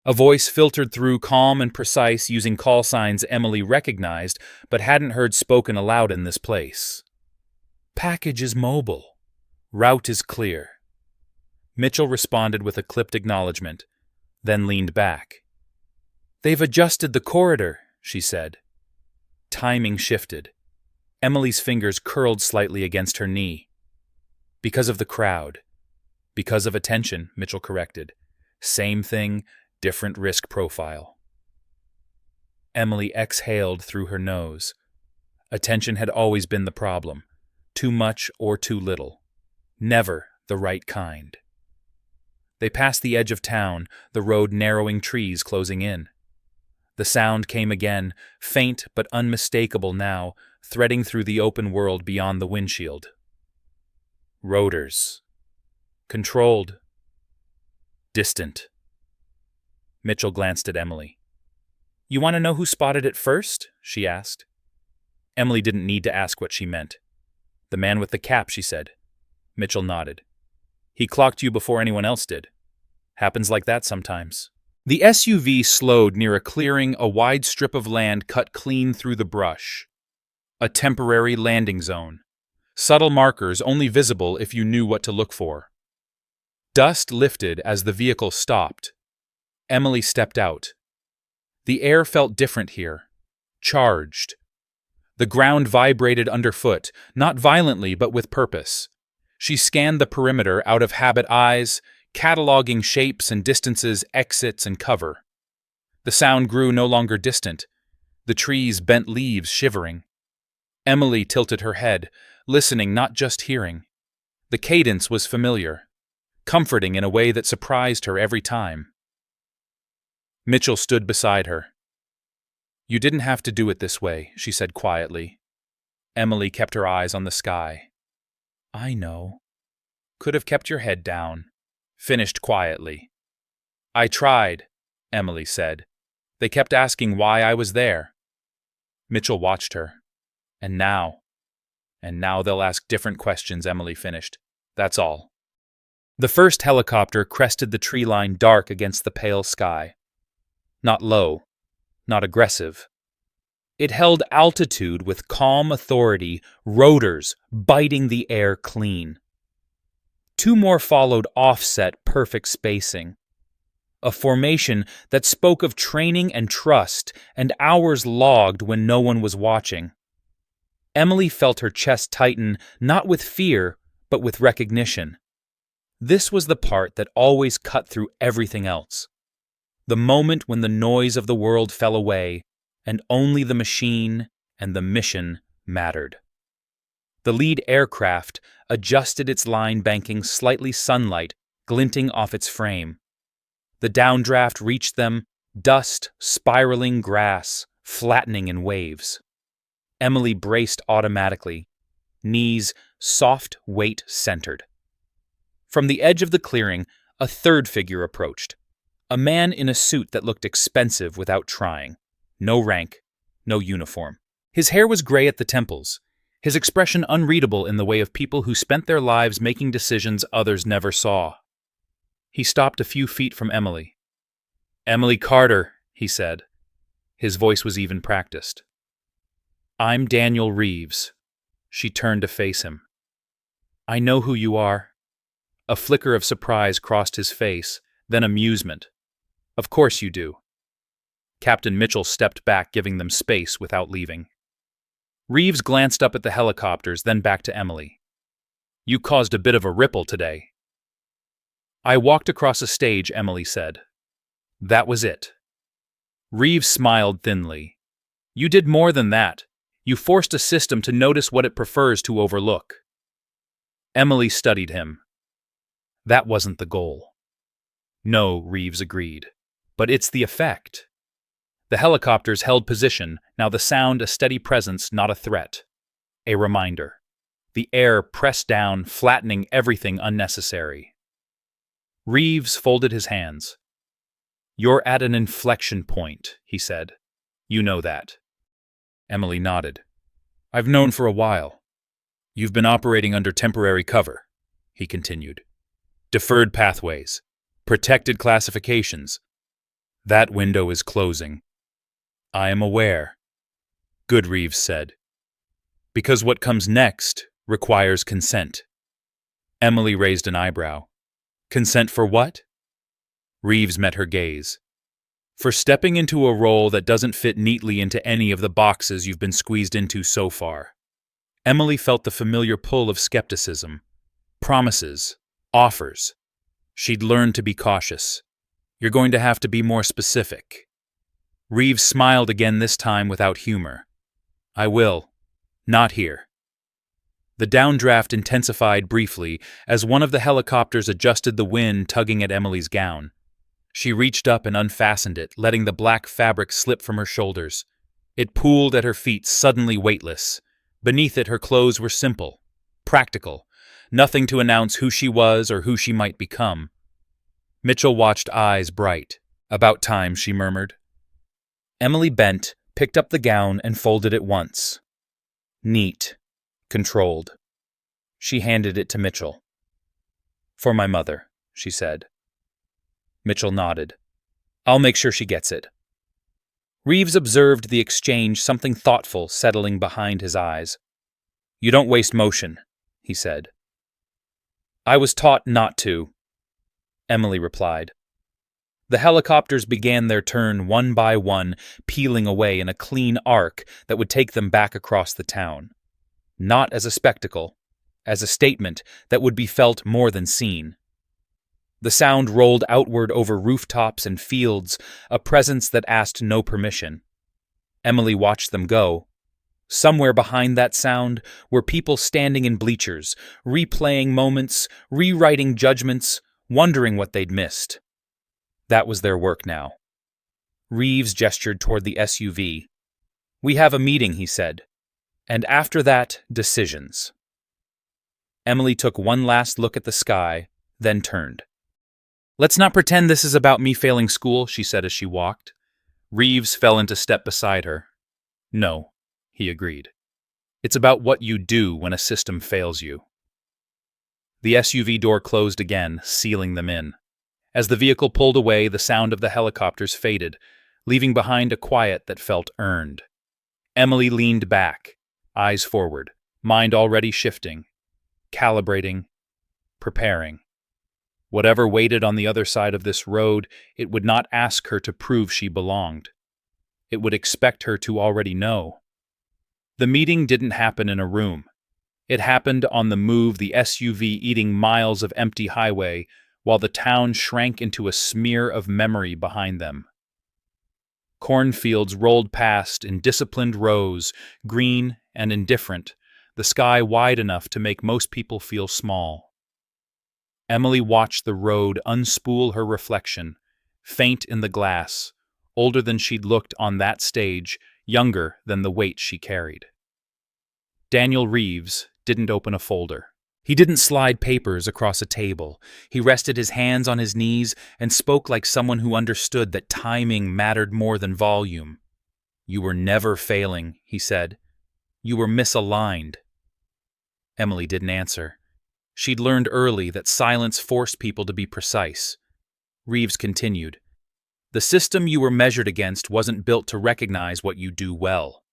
A voice filtered through, calm and precise, using call signs Emily recognized but hadn't heard spoken aloud in this place. "Package is mobile. Route is clear." Mitchell responded with a clipped acknowledgement, then leaned back. "They've adjusted the corridor," she said. Timing shifted. Emily's fingers curled slightly against her knee. "Because of the crowd." "Because of attention," Mitchell corrected. "Same thing, different risk profile." Emily exhaled through her nose. Attention had always been the problem. Too much or too little. Never the right kind. They passed the edge of town, the road narrowing, trees closing in. The sound came again, faint but unmistakable now, threading through the open world beyond the windshield. Rotors. Controlled. Distant. Mitchell glanced at Emily. "You want to know who spotted it first?" she asked. Emily didn't need to ask what she meant. "The man with the cap," she said. Mitchell nodded. "He clocked you before anyone else did. Happens like that sometimes." The SUV slowed near a clearing, a wide strip of land cut clean through the brush. A temporary landing zone. Subtle markers only visible if you knew what to look for. Dust lifted as the vehicle stopped. Emily stepped out. The air felt different here. Charged. The ground vibrated underfoot, not violently but with purpose. She scanned the perimeter out of habit eyes, cataloging shapes and distances, exits and cover. The sound grew no longer distant. The trees bent leaves shivering. Emily tilted her head, listening, not just hearing. The cadence was familiar, comforting in a way that surprised her every time. Mitchell stood beside her. "You didn't have to do it this way," she said quietly. Emily kept her eyes on the sky. "I know." "Could have kept your head down." Finished quietly. "I tried," Emily said. "They kept asking why I was there." Mitchell watched her. And now they'll ask different questions," Emily finished. "That's all." The first helicopter crested the tree line dark against the pale sky. Not low, not aggressive. It held altitude with calm authority, rotors biting the air clean. Two more followed, offset, perfect spacing. A formation that spoke of training and trust, and hours logged when no one was watching. Emily felt her chest tighten, not with fear, but with recognition. This was the part that always cut through everything else. The moment when the noise of the world fell away, and only the machine and the mission mattered. The lead aircraft adjusted its line, banking slightly, sunlight glinting off its frame. The downdraft reached them, dust, spiraling grass, flattening in waves. Emily braced automatically, knees soft, weight centered. From the edge of the clearing, a third figure approached. A man in a suit that looked expensive without trying. No rank, no uniform. His hair was gray at the temples, his expression unreadable in the way of people who spent their lives making decisions others never saw. He stopped a few feet from Emily. "Emily Carter," he said. His voice was even practiced. "I'm Daniel Reeves." She turned to face him. "I know who you are." A flicker of surprise crossed his face, then amusement. "Of course you do." Captain Mitchell stepped back, giving them space without leaving. Reeves glanced up at the helicopters, then back to Emily. "You caused a bit of a ripple today." "I walked across a stage," Emily said. "That was it." Reeves smiled thinly. "You did more than that. You forced a system to notice what it prefers to overlook." Emily studied him. "That wasn't the goal." "No," Reeves agreed. "But it's the effect." The helicopters held position, now the sound a steady presence, not a threat. A reminder. The air pressed down, flattening everything unnecessary. Reeves folded his hands. "You're at an inflection point," he said. "You know that." Emily nodded. "I've known for a while." "You've been operating under temporary cover," he continued. "Deferred pathways, protected classifications. That window is closing." "I am aware," Good Reeves said. "Because what comes next requires consent." Emily raised an eyebrow. "Consent for what?" Reeves met her gaze. "For stepping into a role that doesn't fit neatly into any of the boxes you've been squeezed into so far." Emily felt the familiar pull of skepticism. Promises. Offers. She'd learned to be cautious. "You're going to have to be more specific." Reeves smiled again, this time without humor. "I will. Not here." The downdraft intensified briefly as one of the helicopters adjusted the wind tugging at Emily's gown. She reached up and unfastened it, letting the black fabric slip from her shoulders. It pooled at her feet, suddenly weightless. Beneath it, her clothes were simple, practical, nothing to announce who she was or who she might become. Mitchell watched, eyes bright. "About time," she murmured. Emily bent, picked up the gown, and folded it once. Neat. Controlled. She handed it to Mitchell. "For my mother," she said. Mitchell nodded. "I'll make sure she gets it." Reeves observed the exchange, something thoughtful settling behind his eyes. "You don't waste motion," he said. "I was taught not to," Emily replied. The helicopters began their turn one by one, peeling away in a clean arc that would take them back across the town. Not as a spectacle, as a statement that would be felt more than seen. The sound rolled outward over rooftops and fields, a presence that asked no permission. Emily watched them go. Somewhere behind that sound were people standing in bleachers, replaying moments, rewriting judgments, wondering what they'd missed. That was their work now. Reeves gestured toward the SUV. "We have a meeting," he said. "And after that, decisions." Emily took one last look at the sky, then turned. "Let's not pretend this is about me failing school," she said as she walked. Reeves fell into step beside her. "No," he agreed. "It's about what you do when a system fails you." The SUV door closed again, sealing them in. As the vehicle pulled away, the sound of the helicopters faded, leaving behind a quiet that felt earned. Emily leaned back, eyes forward, mind already shifting, calibrating, preparing. Whatever waited on the other side of this road, it would not ask her to prove she belonged. It would expect her to already know. The meeting didn't happen in a room. It happened on the move, the SUV eating miles of empty highway, while the town shrank into a smear of memory behind them. Cornfields rolled past in disciplined rows, green and indifferent, the sky wide enough to make most people feel small. Emily watched the road unspool her reflection, faint in the glass, older than she'd looked on that stage, younger than the weight she carried. Daniel Reeves didn't open a folder. He didn't slide papers across a table. He rested his hands on his knees and spoke like someone who understood that timing mattered more than volume. "You were never failing," he said. "You were misaligned." Emily didn't answer. She'd learned early that silence forced people to be precise. Reeves continued. "The system you were measured against wasn't built to recognize what you do well.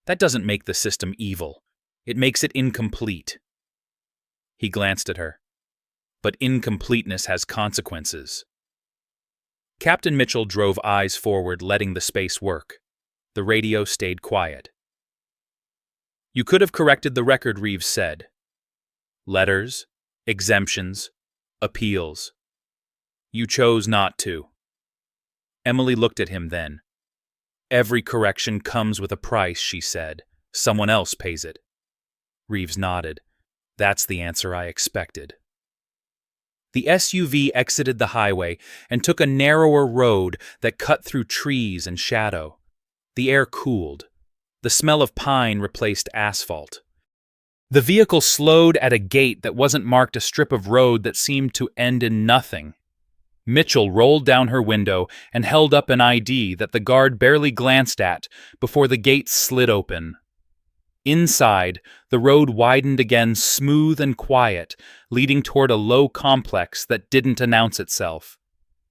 That doesn't make the system evil. It makes it incomplete." He glanced at her. "But incompleteness has consequences." Captain Mitchell drove eyes forward, letting the space work. The radio stayed quiet. "You could have corrected the record," Reeves said. "Letters, exemptions, appeals. You chose not to." Emily looked at him then. "Every correction comes with a price," she said. "Someone else pays it." Reeves nodded. "That's the answer I expected." The SUV exited the highway and took a narrower road that cut through trees and shadow. The air cooled. The smell of pine replaced asphalt. The vehicle slowed at a gate that wasn't marked a strip of road that seemed to end in nothing. Mitchell rolled down her window and held up an ID that the guard barely glanced at before the gate slid open. Inside, the road widened again, smooth and quiet, leading toward a low complex that didn't announce itself.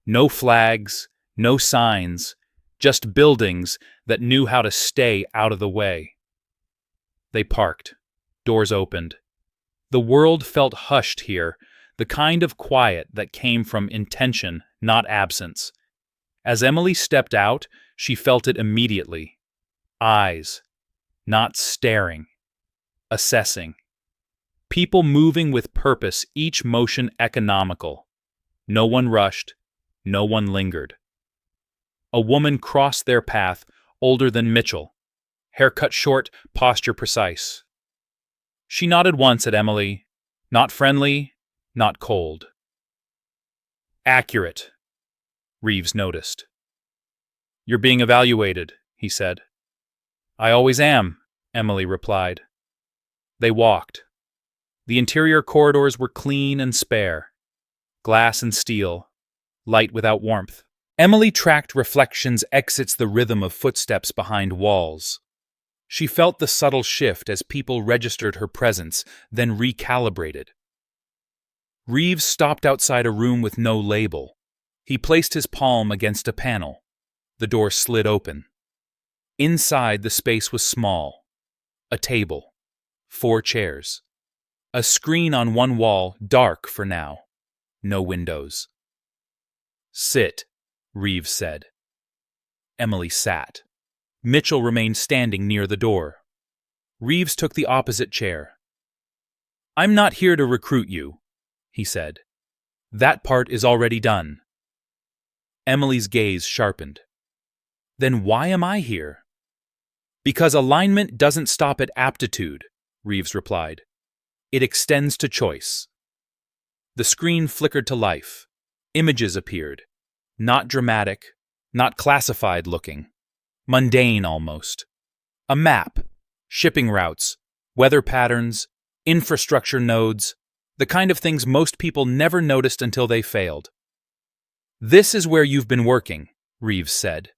No flags, no signs, just buildings that knew how to stay out of the way. They parked. Doors opened. The world felt hushed here, the kind of quiet that came from intention, not absence. As Emily stepped out, she felt it immediately. Eyes. Not staring. Assessing. People moving with purpose, each motion economical. No one rushed. No one lingered. A woman crossed their path, older than Mitchell. Hair cut short, posture precise. She nodded once at Emily. Not friendly, not cold. Accurate, Reeves noticed. You're being evaluated, he said. I always am, Emily replied. They walked. The interior corridors were clean and spare. Glass and steel. Light without warmth. Emily tracked reflections exits the rhythm of footsteps behind walls. She felt the subtle shift as people registered her presence, then recalibrated. Reeves stopped outside a room with no label. He placed his palm against a panel. The door slid open. Inside, the space was small. A table. 4 chairs. A screen on one wall, dark for now. No windows. Sit, Reeves said. Emily sat. Mitchell remained standing near the door. Reeves took the opposite chair. I'm not here to recruit you, he said. That part is already done. Emily's gaze sharpened. Then why am I here? Because alignment doesn't stop at aptitude, Reeves replied. It extends to choice. The screen flickered to life. Images appeared. Not dramatic, not classified looking. Mundane almost. A map, shipping routes, weather patterns, infrastructure nodes, the kind of things most people never noticed until they failed. This is where you've been working, Reeves said.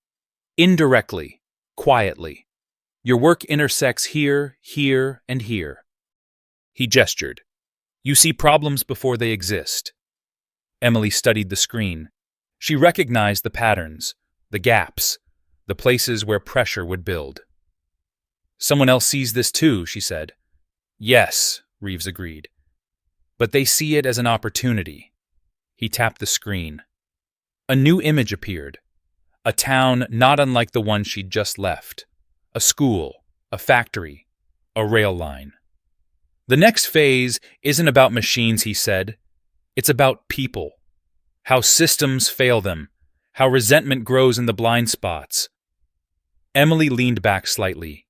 Indirectly, quietly. Your work intersects here, here, and here. He gestured. You see problems before they exist. Emily studied the screen. She recognized the patterns, the gaps, the places where pressure would build. Someone else sees this too, she said. Yes, Reeves agreed. But they see it as an opportunity. He tapped the screen. A new image appeared. A town not unlike the one she'd just left. A school, a factory, a rail line. The next phase isn't about machines, he said. It's about people. How systems fail them. How resentment grows in the blind spots. Emily leaned back slightly.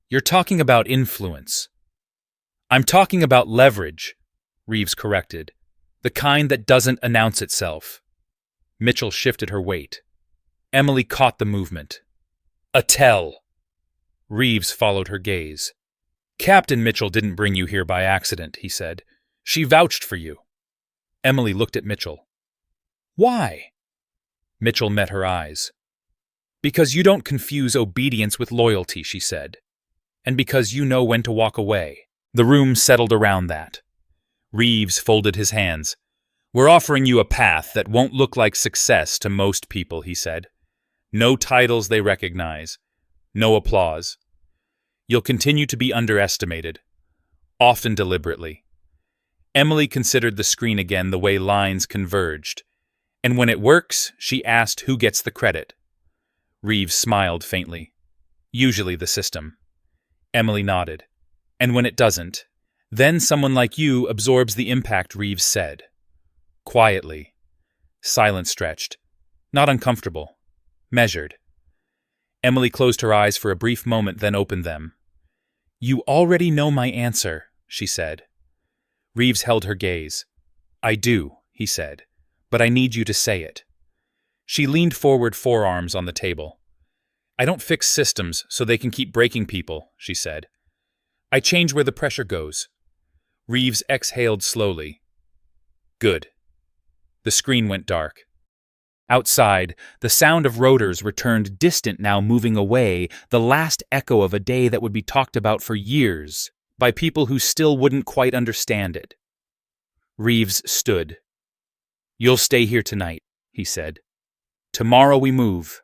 You're talking about influence. I'm talking about leverage, Reeves corrected. The kind that doesn't announce itself. Mitchell shifted her weight. Emily caught the movement. A tell. Reeves followed her gaze. Captain Mitchell didn't bring you here by accident, he said. She vouched for you. Emily looked at Mitchell. Why? Mitchell met her eyes. Because you don't confuse obedience with loyalty, she said. And because you know when to walk away. The room settled around that. Reeves folded his hands. We're offering you a path that won't look like success to most people, he said. No titles they recognize. No applause. You'll continue to be underestimated. Often deliberately. Emily considered the screen again the way lines converged. And when it works, she asked who gets the credit. Reeves smiled faintly. Usually the system. Emily nodded. And when it doesn't, then someone like you absorbs the impact, Reeves said. Quietly. Silence stretched. Not uncomfortable. Measured. Emily closed her eyes for a brief moment, then opened them. You already know my answer, she said. Reeves held her gaze. I do, he said, but I need you to say it. She leaned forward, forearms on the table. I don't fix systems so they can keep breaking people, she said. I change where the pressure goes. Reeves exhaled slowly. Good. The screen went dark. Outside, the sound of rotors returned distant now, moving away, the last echo of a day that would be talked about for years by people who still wouldn't quite understand it. Reeves stood. You'll stay here tonight, he said. Tomorrow we move.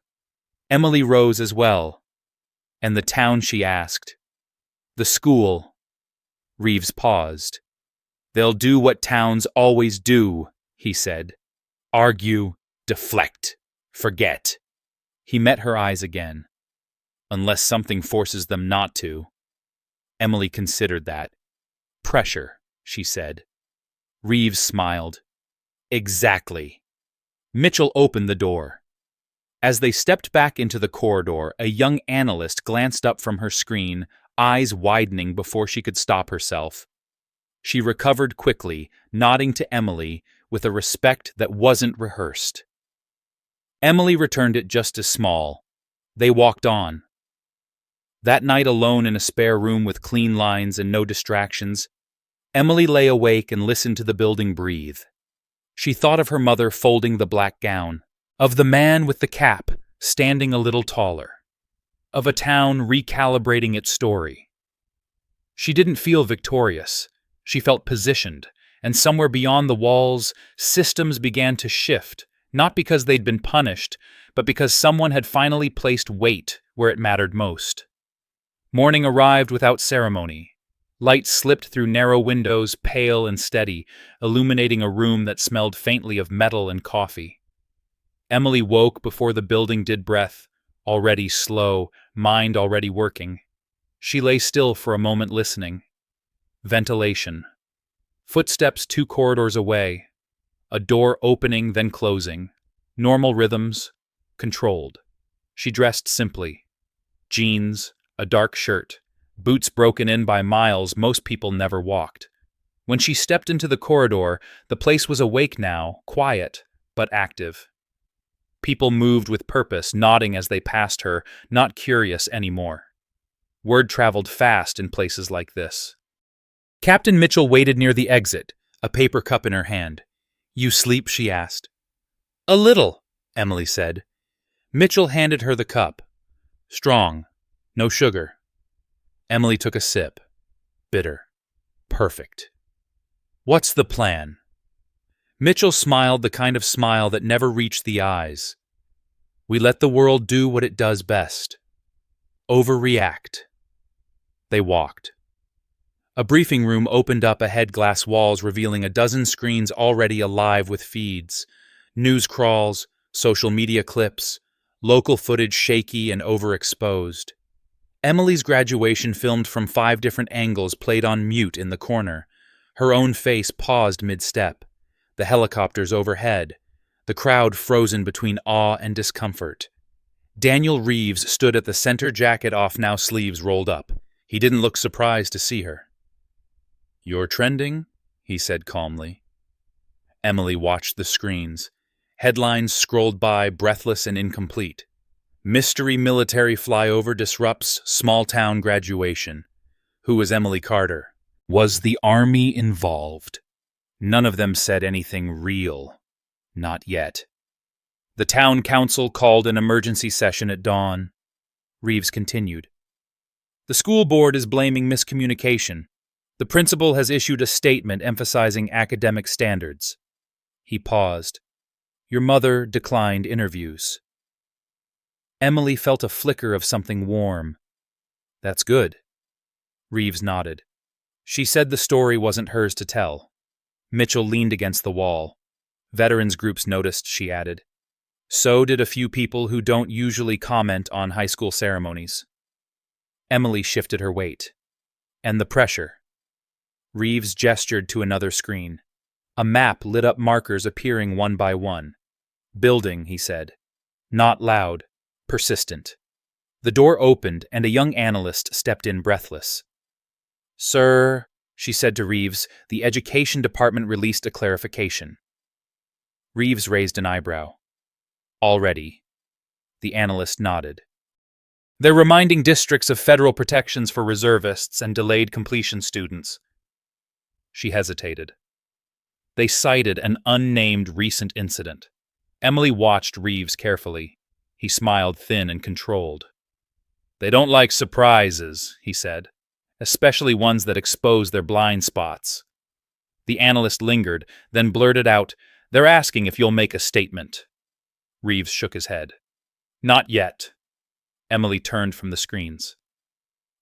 Emily rose as well. And the town, she asked. The school. Reeves paused. They'll do what towns always do, he said. Argue. Deflect. Forget. He met her eyes again. Unless something forces them not to. Emily considered that. Pressure, she said. Reeves smiled. Exactly. Mitchell opened the door. As they stepped back into the corridor, a young analyst glanced up from her screen, eyes widening before she could stop herself. She recovered quickly, nodding to Emily with a respect that wasn't rehearsed. Emily returned it just as small. They walked on. That night, alone in a spare room with clean lines and no distractions, Emily lay awake and listened to the building breathe. She thought of her mother folding the black gown, of the man with the cap standing a little taller, of a town recalibrating its story. She didn't feel victorious. She felt positioned, and somewhere beyond the walls, systems began to shift, not because they'd been punished, but because someone had finally placed weight where it mattered most. Morning arrived without ceremony. Light slipped through narrow windows, pale and steady, illuminating a room that smelled faintly of metal and coffee. Emily woke before the building did breath, already slow, mind already working. She lay still for a moment listening. Ventilation. Footsteps 2 corridors away. A door opening, then closing. Normal rhythms, controlled. She dressed simply. Jeans, a dark shirt, boots broken in by miles most people never walked. When she stepped into the corridor, the place was awake now, quiet, but active. People moved with purpose, nodding as they passed her, not curious anymore. Word traveled fast in places like this. Captain Mitchell waited near the exit, a paper cup in her hand. You sleep? She asked. A little, Emily said. Mitchell handed her the cup. Strong, no sugar. Emily took a sip. Bitter. Perfect. What's the plan? Mitchell smiled, the kind of smile that never reached the eyes. We let the world do what it does best. Overreact. They walked. A briefing room opened up ahead, glass walls revealing a dozen screens already alive with feeds. News crawls, social media clips, local footage shaky and overexposed. Emily's graduation, filmed from 5 different angles, played on mute in the corner. Her own face paused mid-step. The helicopters overhead. The crowd frozen between awe and discomfort. Daniel Reeves stood at the center, jacket off now, sleeves rolled up. He didn't look surprised to see her. You're trending, he said calmly. Emily watched the screens. Headlines scrolled by, breathless and incomplete. Mystery military flyover disrupts small-town graduation. Who was Emily Carter? Was the Army involved? None of them said anything real. Not yet. The town council called an emergency session at dawn. Reeves continued. The school board is blaming miscommunication. The principal has issued a statement emphasizing academic standards. He paused. Your mother declined interviews. Emily felt a flicker of something warm. That's good. Reeves nodded. She said the story wasn't hers to tell. Mitchell leaned against the wall. Veterans groups noticed, she added. So did a few people who don't usually comment on high school ceremonies. Emily shifted her weight. And the pressure. Reeves gestured to another screen. A map lit up, markers appearing one by one. Building, he said. Not loud, persistent. The door opened and a young analyst stepped in, breathless. Sir, she said to Reeves, the education department released a clarification. Reeves raised an eyebrow. Already. The analyst nodded. They're reminding districts of federal protections for reservists and delayed completion students. She hesitated. They cited an unnamed recent incident. Emily watched Reeves carefully. He smiled thin and controlled. They don't like surprises, he said, especially ones that expose their blind spots. The analyst lingered, then blurted out, "They're asking if you'll make a statement." Reeves shook his head. "Not yet." Emily turned from the screens.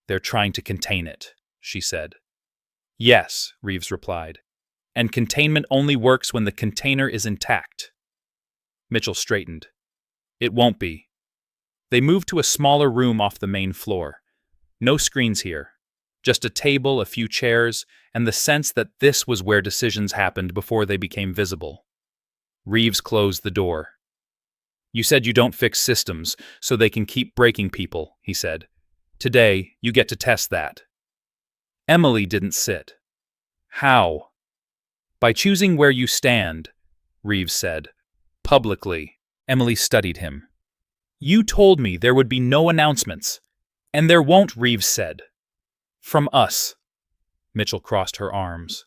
"They're trying to contain it," she said. "Yes," Reeves replied. "And containment only works when the container is intact." Mitchell straightened. "It won't be." They moved to a smaller room off the main floor. No screens here. Just a table, a few chairs, and the sense that this was where decisions happened before they became visible. Reeves closed the door. "You said you don't fix systems, so they can keep breaking people," he said. "Today, you get to test that." Emily didn't sit. "How?" "By choosing where you stand," Reeves said. "Publicly." Emily studied him. "You told me there would be no announcements. And there won't," Reeves said. "From us." Mitchell crossed her arms.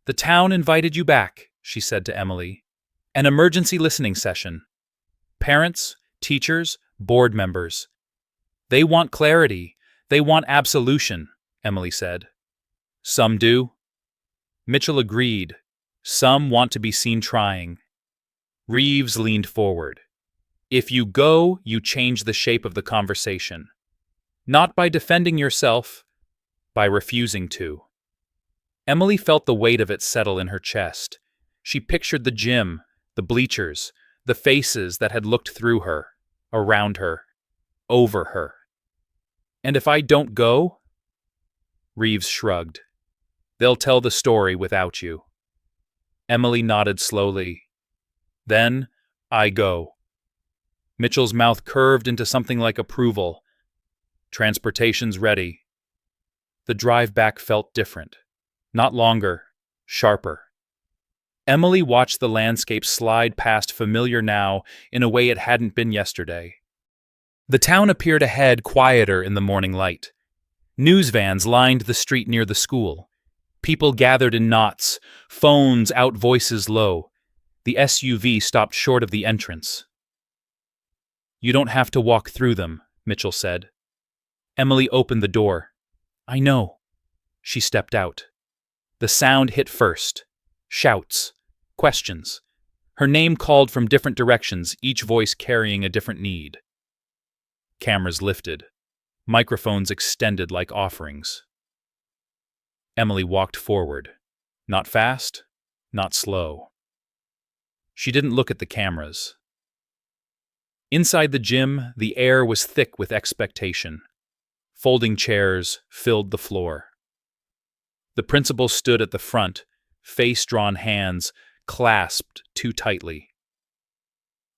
"The town invited you back," she said to Emily. "An emergency listening session. Parents, teachers, board members. They want clarity. They want absolution," Emily said. "Some do." Mitchell agreed. "Some want to be seen trying." Reeves leaned forward. "If you go, you change the shape of the conversation. Not by defending yourself, by refusing to." Emily felt the weight of it settle in her chest. She pictured the gym, the bleachers, the faces that had looked through her, around her, over her. "And if I don't go?" Reeves shrugged. "They'll tell the story without you." Emily nodded slowly. "Then, I go." Mitchell's mouth curved into something like approval. "Transportation's ready." The drive back felt different. Not longer, sharper. Emily watched the landscape slide past familiar now in a way it hadn't been yesterday. The town appeared ahead, quieter in the morning light. News vans lined the street near the school. People gathered in knots, phones out, voices low. The SUV stopped short of the entrance. "You don't have to walk through them," Mitchell said. Emily opened the door. "I know." She stepped out. The sound hit first. Shouts. Questions. Her name called from different directions, each voice carrying a different need. Cameras lifted. Microphones extended like offerings. Emily walked forward. Not fast, not slow. She didn't look at the cameras. Inside the gym, the air was thick with expectation. Folding chairs filled the floor. The principal stood at the front, face-drawn hands clasped too tightly.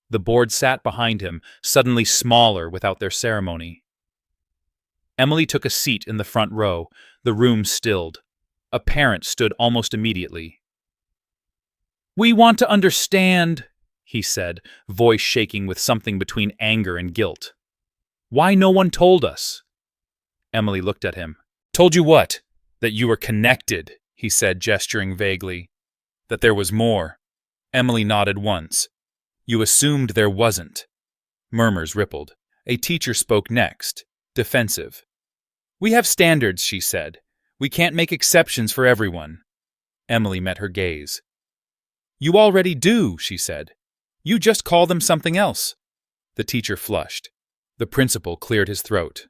The board sat behind him, suddenly smaller without their ceremony. Emily took a seat in the front row. The room stilled. A parent stood almost immediately. "We want to understand," he said, voice shaking with something between anger and guilt. "Why no one told us?" Emily looked at him. "Told you what? That you were connected," he said, gesturing vaguely. "That there was more." Emily nodded once. "You assumed there wasn't." Murmurs rippled. A teacher spoke next, defensive. "We have standards," she said. "We can't make exceptions for everyone." Emily met her gaze. "You already do," she said. "You just call them something else." The teacher flushed. The principal cleared his throat.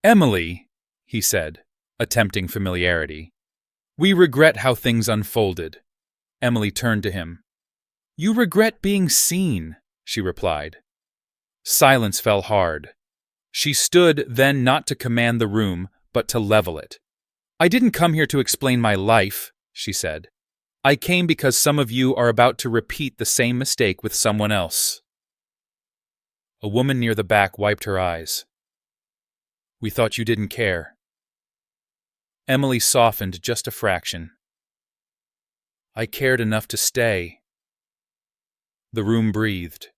"Emily," he said, attempting familiarity, "we regret how things unfolded." Emily turned to him. "You regret being seen," she replied. Silence fell hard. She stood then not to command the room, but to level it. "I didn't come here to explain my life," she said. "I came because some of you are about to repeat the same mistake with someone else." A woman near the back wiped her eyes. "We thought you didn't care." Emily softened just a fraction. "I cared enough to stay." The room breathed.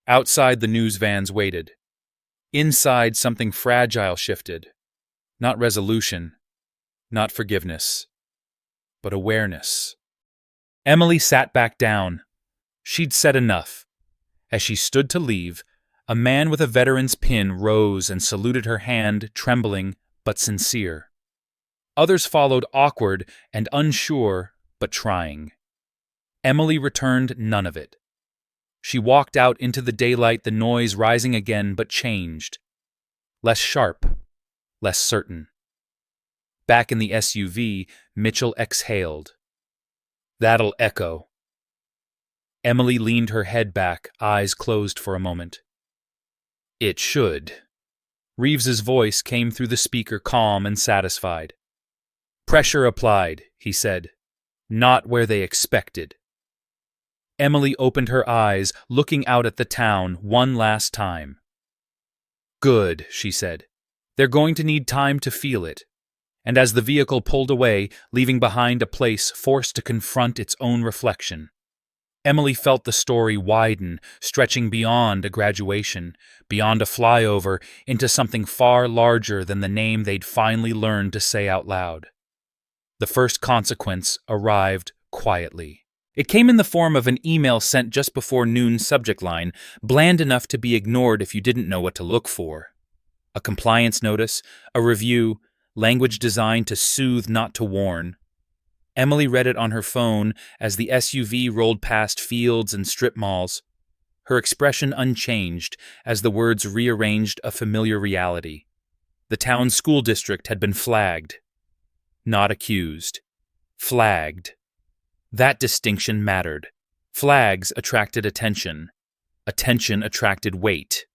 Outside, the news vans waited. Inside, something fragile shifted. Not resolution, not forgiveness, but awareness. Emily sat back down. She'd said enough. As she stood to leave, a man with a veteran's pin rose and saluted her hand, trembling but sincere. Others followed, awkward and unsure, but trying. Emily returned none of it. She walked out into the daylight, the noise rising again, but changed. Less sharp, less certain. Back in the SUV, Mitchell exhaled. That'll echo. Emily leaned her head back, eyes closed for a moment. It should. Reeves's voice came through the speaker, calm and satisfied. Pressure applied, he said. Not where they expected. Emily opened her eyes, looking out at the town one last time. Good, she said. They're going to need time to feel it. And as the vehicle pulled away, leaving behind a place forced to confront its own reflection, Emily felt the story widen, stretching beyond a graduation, beyond a flyover, into something far larger than the name they'd finally learned to say out loud. The first consequence arrived quietly. It came in the form of an email sent just before noon's subject line, bland enough to be ignored if you didn't know what to look for. A compliance notice, a review, language designed to soothe, not to warn. Emily read it on her phone as the SUV rolled past fields and strip malls, her expression unchanged as the words rearranged a familiar reality. The town school district had been flagged. Not accused. Flagged. That distinction mattered. Flags attracted attention. Attention attracted weight.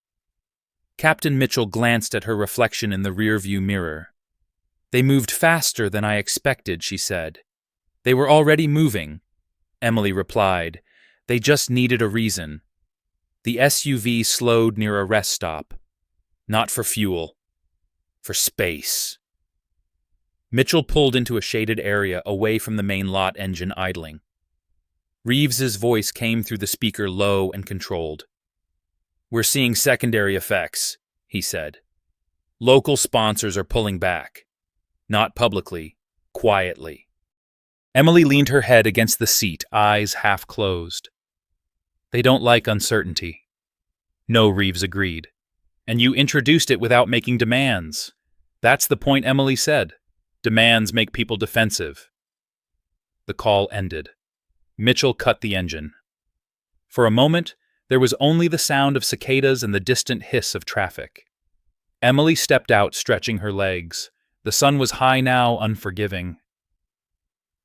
Captain Mitchell glanced at her reflection in the rearview mirror. They moved faster than I expected, she said. They were already moving, Emily replied. They just needed a reason. The SUV slowed near a rest stop. Not for fuel. For space. Mitchell pulled into a shaded area away from the main lot, engine idling. Reeves's voice came through the speaker, low and controlled. We're seeing secondary effects, he said. Local sponsors are pulling back. Not publicly, quietly. Emily leaned her head against the seat, eyes half closed. They don't like uncertainty. No, Reeves agreed. And you introduced it without making demands. That's the point, Emily said. Demands make people defensive. The call ended. Mitchell cut the engine. For a moment, there was only the sound of cicadas and the distant hiss of traffic. Emily stepped out, stretching her legs. The sun was high now, unforgiving.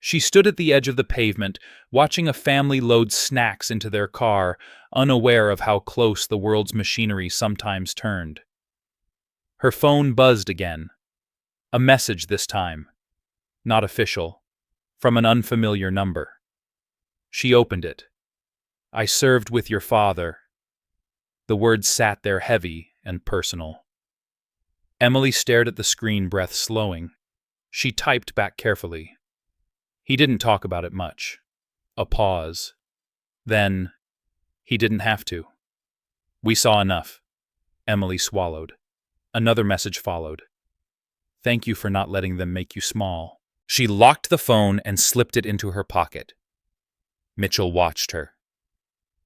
She stood at the edge of the pavement, watching a family load snacks into their car, unaware of how close the world's machinery sometimes turned. Her phone buzzed again. A message this time. Not official. From an unfamiliar number. She opened it. I served with your father. The words sat there heavy and personal. Emily stared at the screen, breath slowing. She typed back carefully. He didn't talk about it much. A pause. Then, he didn't have to. We saw enough. Emily swallowed. Another message followed. Thank you for not letting them make you small. She locked the phone and slipped it into her pocket. Mitchell watched her.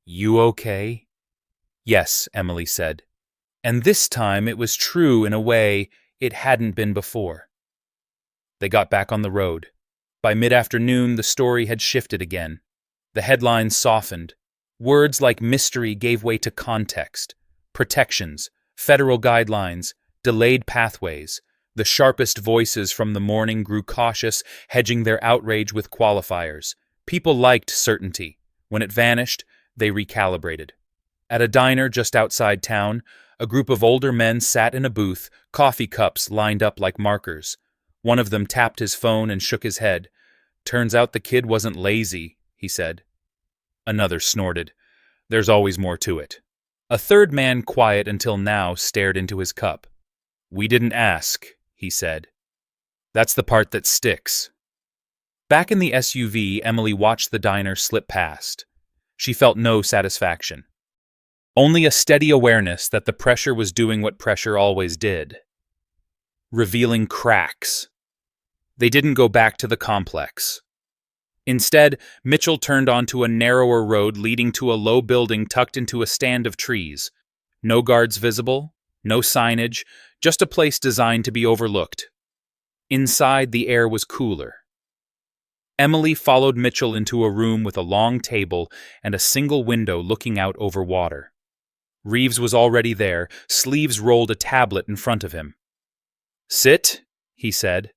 You okay? Yes, Emily said. And this time it was true in a way it hadn't been before. They got back on the road. By mid-afternoon, the story had shifted again. The headlines softened. Words like mystery gave way to context. Protections, federal guidelines, delayed pathways. The sharpest voices from the morning grew cautious, hedging their outrage with qualifiers. People liked certainty. When it vanished, they recalibrated. At a diner just outside town, a group of older men sat in a booth, coffee cups lined up like markers. One of them tapped his phone and shook his head. Turns out the kid wasn't lazy, he said. Another snorted. There's always more to it. A third man, quiet until now, stared into his cup. We didn't ask, he said. That's the part that sticks. Back in the SUV, Emily watched the diner slip past. She felt no satisfaction. Only a steady awareness that the pressure was doing what pressure always did, revealing cracks. They didn't go back to the complex. Instead, Mitchell turned onto a narrower road leading to a low building tucked into a stand of trees. No guards visible, no signage, just a place designed to be overlooked. Inside, the air was cooler. Emily followed Mitchell into a room with a long table and a single window looking out over water. Reeves was already there, sleeves rolled, a tablet in front of him. "Sit," he said.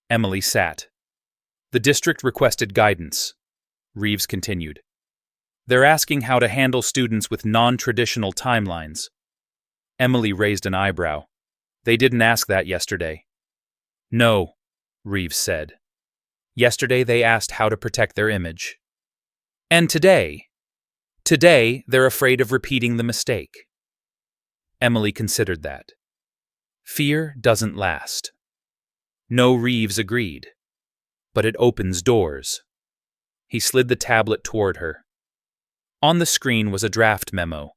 Emily sat. "The district requested guidance," Reeves continued. "They're asking how to handle students with non-traditional timelines." Emily raised an eyebrow. "They didn't ask that yesterday." "No," Reeves said. "Yesterday they asked how to protect their image. And today they're afraid of repeating the mistake." Emily considered that. Fear doesn't last. No, Reeves agreed. But it opens doors. He slid the tablet toward her. On the screen was a draft memo.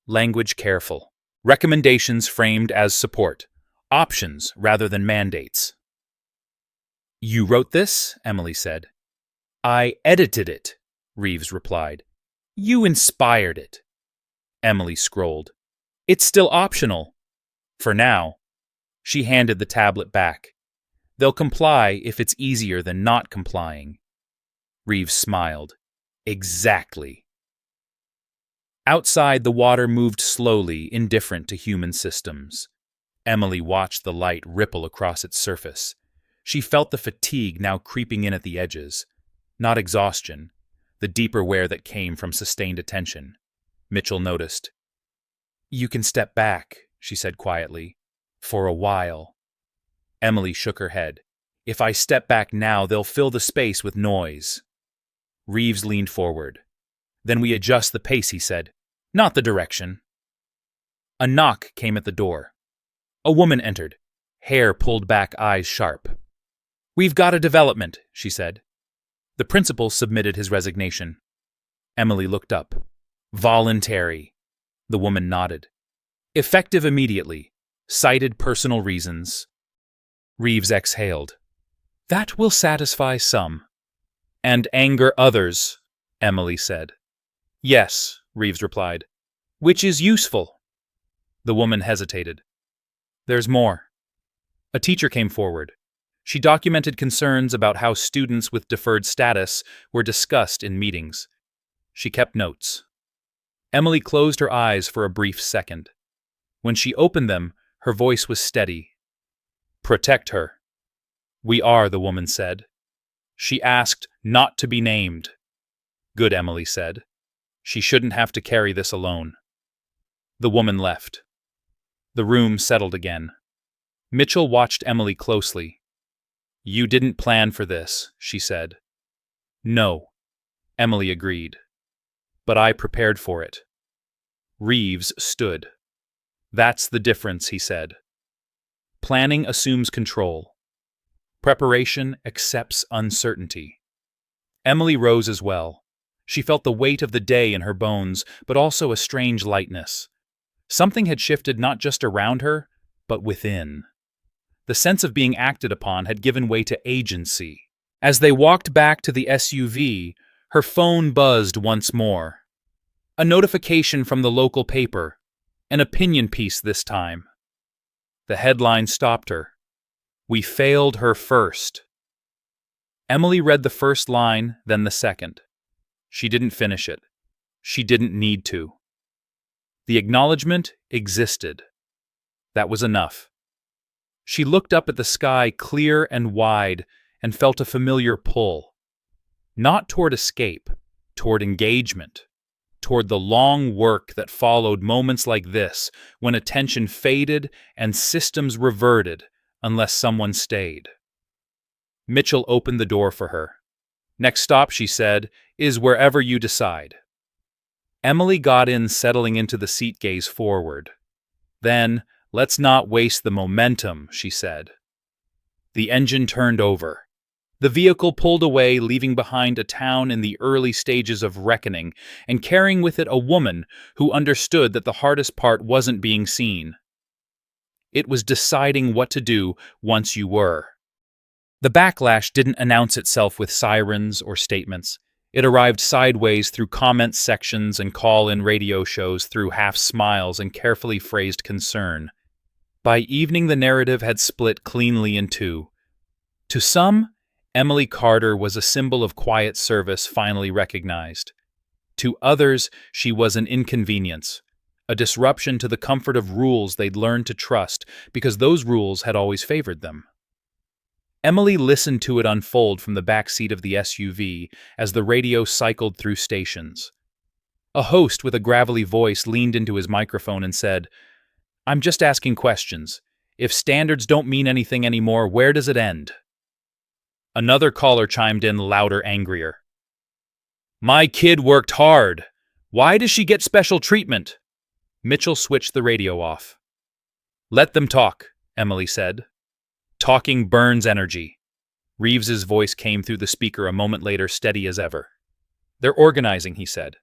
Language careful. Recommendations framed as support. Options rather than mandates. "You wrote this?" Emily said. "I edited it," Reeves replied. "You inspired it." Emily scrolled. "It's still optional. For now." She handed the tablet back. "They'll comply if it's easier than not complying." Reeves smiled. "Exactly." Outside, the water moved slowly, indifferent to human systems. Emily watched the light ripple across its surface. She felt the fatigue now creeping in at the edges. Not exhaustion, the deeper wear that came from sustained attention. Mitchell noticed. "You can step back," she said quietly. "For a while." Emily shook her head. "If I step back now, they'll fill the space with noise." Reeves leaned forward. "Then we adjust the pace," he said. "Not the direction." A knock came at the door. A woman entered, hair pulled back, eyes sharp. "We've got a development," she said. The principal submitted his resignation. Emily looked up. "Voluntary." The woman nodded. "Effective immediately. Cited personal reasons." Reeves exhaled. "That will satisfy some." "And anger others," Emily said. "Yes," Reeves replied. "Which is useful." The woman hesitated. "There's more." A teacher came forward. She documented concerns about how students with deferred status were discussed in meetings. She kept notes. Emily closed her eyes for a brief second. When she opened them, her voice was steady. "Protect her." "We are," the woman said. "She asked not to be named." "Good," Emily said. "She shouldn't have to carry this alone." The woman left. The room settled again. Mitchell watched Emily closely. "You didn't plan for this," she said. "No," Emily agreed. "But I prepared for it." Reeves stood. "That's the difference," he said. "Planning assumes control. Preparation accepts uncertainty." Emily rose as well. She felt the weight of the day in her bones, but also a strange lightness. Something had shifted not just around her, but within. The sense of being acted upon had given way to agency. As they walked back to the SUV, her phone buzzed once more. A notification from the local paper, an opinion piece this time. The headline stopped her. "We failed her first." Emily read the first line, then the second. She didn't finish it. She didn't need to. The acknowledgement existed. That was enough. She looked up at the sky, clear and wide, and felt a familiar pull. Not toward escape, toward engagement, toward the long work that followed moments like this, when attention faded and systems reverted unless someone stayed. Mitchell opened the door for her. "Next stop," she said, "is wherever you decide." Emily got in, settling into the seat, gaze forward. Then, "Let's not waste the momentum," she said. The engine turned over. The vehicle pulled away, leaving behind a town in the early stages of reckoning, and carrying with it a woman who understood that the hardest part wasn't being seen. It was deciding what to do once you were. The backlash didn't announce itself with sirens or statements. It arrived sideways through comment sections and call-in radio shows, through half smiles and carefully phrased concern. By evening, the narrative had split cleanly in two. To some, Emily Carter was a symbol of quiet service finally recognized. To others, she was an inconvenience, a disruption to the comfort of rules they'd learned to trust because those rules had always favored them. Emily listened to it unfold from the back seat of the SUV as the radio cycled through stations. A host with a gravelly voice leaned into his microphone and said, "I'm just asking questions. If standards don't mean anything anymore, where does it end?" Another caller chimed in, louder, angrier. "My kid worked hard. Why does she get special treatment?" Mitchell switched the radio off. "Let them talk," Emily said. "Talking burns energy." Reeves's voice came through the speaker a moment later, steady as ever. "They're organizing," he said.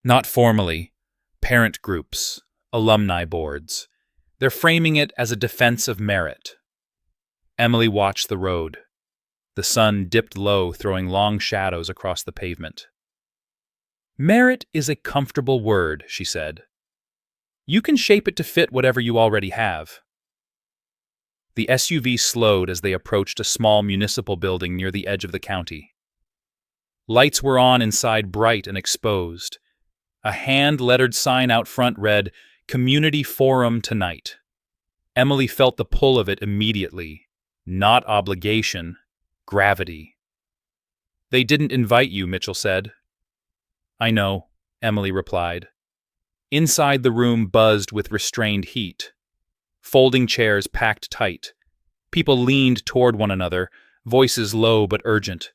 "Not formally. Parent groups, alumni boards. They're framing it as a defense of merit." Emily watched the road. The sun dipped low, throwing long shadows across the pavement. "Merit is a comfortable word," she said. "You can shape it to fit whatever you already have." The SUV slowed as they approached a small municipal building near the edge of the county. Lights were on inside, bright and exposed. A hand-lettered sign out front read, "Community Forum Tonight." Emily felt the pull of it immediately. Not obligation. Gravity. "They didn't invite you," Mitchell said. "I know," Emily replied. Inside, the room buzzed with restrained heat. Folding chairs packed tight. People leaned toward one another, voices low but urgent.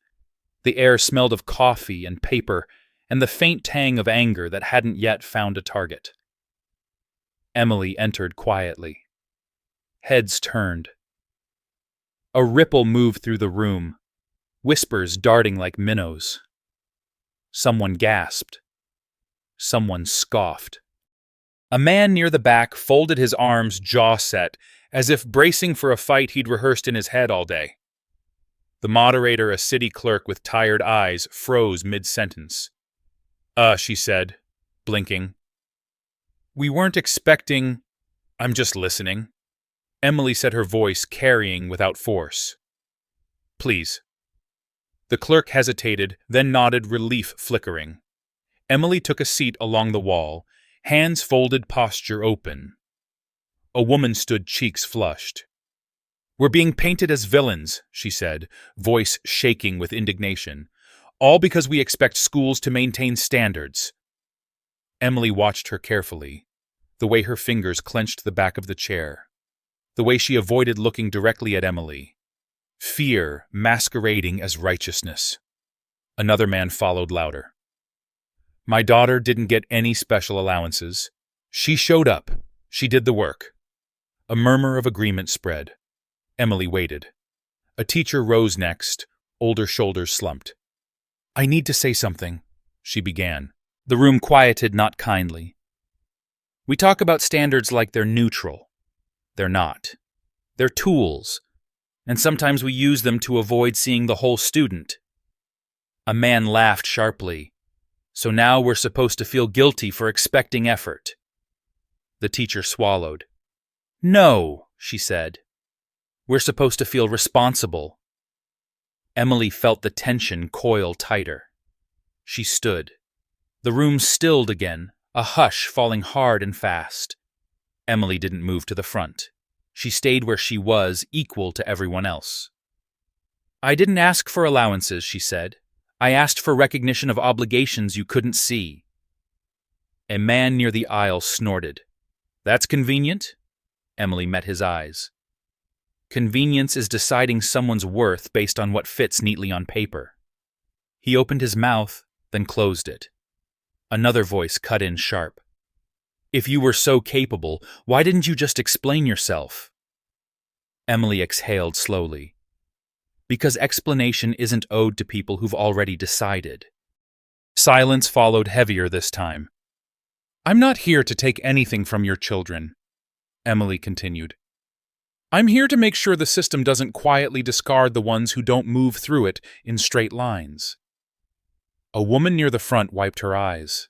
The air smelled of coffee and paper and the faint tang of anger that hadn't yet found a target. Emily entered quietly. Heads turned. A ripple moved through the room, whispers darting like minnows. Someone gasped. Someone scoffed. A man near the back folded his arms, jaw set, as if bracing for a fight he'd rehearsed in his head all day. The moderator, a city clerk with tired eyes, froze mid-sentence. She said, blinking. "We weren't expecting—" "I'm just listening," Emily said, her voice carrying without force. "Please." The clerk hesitated, then nodded, relief flickering. Emily took a seat along the wall, hands folded, posture open. A woman stood, cheeks flushed. "We're being painted as villains," she said, voice shaking with indignation. "All because we expect schools to maintain standards." Emily watched her carefully, the way her fingers clenched the back of the chair, the way she avoided looking directly at Emily. Fear masquerading as righteousness. Another man followed, louder. "My daughter didn't get any special allowances. She showed up. She did the work." A murmur of agreement spread. Emily waited. A teacher rose next, older shoulders slumped. "I need to say something," she began. The room quieted, not kindly. "We talk about standards like they're neutral. They're not. They're tools, and sometimes we use them to avoid seeing the whole student." A man laughed sharply. "So now we're supposed to feel guilty for expecting effort." The teacher swallowed. "No," she said. "We're supposed to feel responsible." Emily felt the tension coil tighter. She stood. The room stilled again, a hush falling hard and fast. Emily didn't move to the front. She stayed where she was, equal to everyone else. "I didn't ask for allowances," she said. "I asked for recognition of obligations you couldn't see." A man near the aisle snorted. "That's convenient?" Emily met his eyes. Convenience is deciding someone's worth based on what fits neatly on paper. He opened his mouth, then closed it. Another voice cut in sharp. "If you were so capable, why didn't you just explain yourself?" Emily exhaled slowly. Because explanation isn't owed to people who've already decided. Silence followed heavier this time. "I'm not here to take anything from your children," Emily continued. "I'm here to make sure the system doesn't quietly discard the ones who don't move through it in straight lines." A woman near the front wiped her eyes.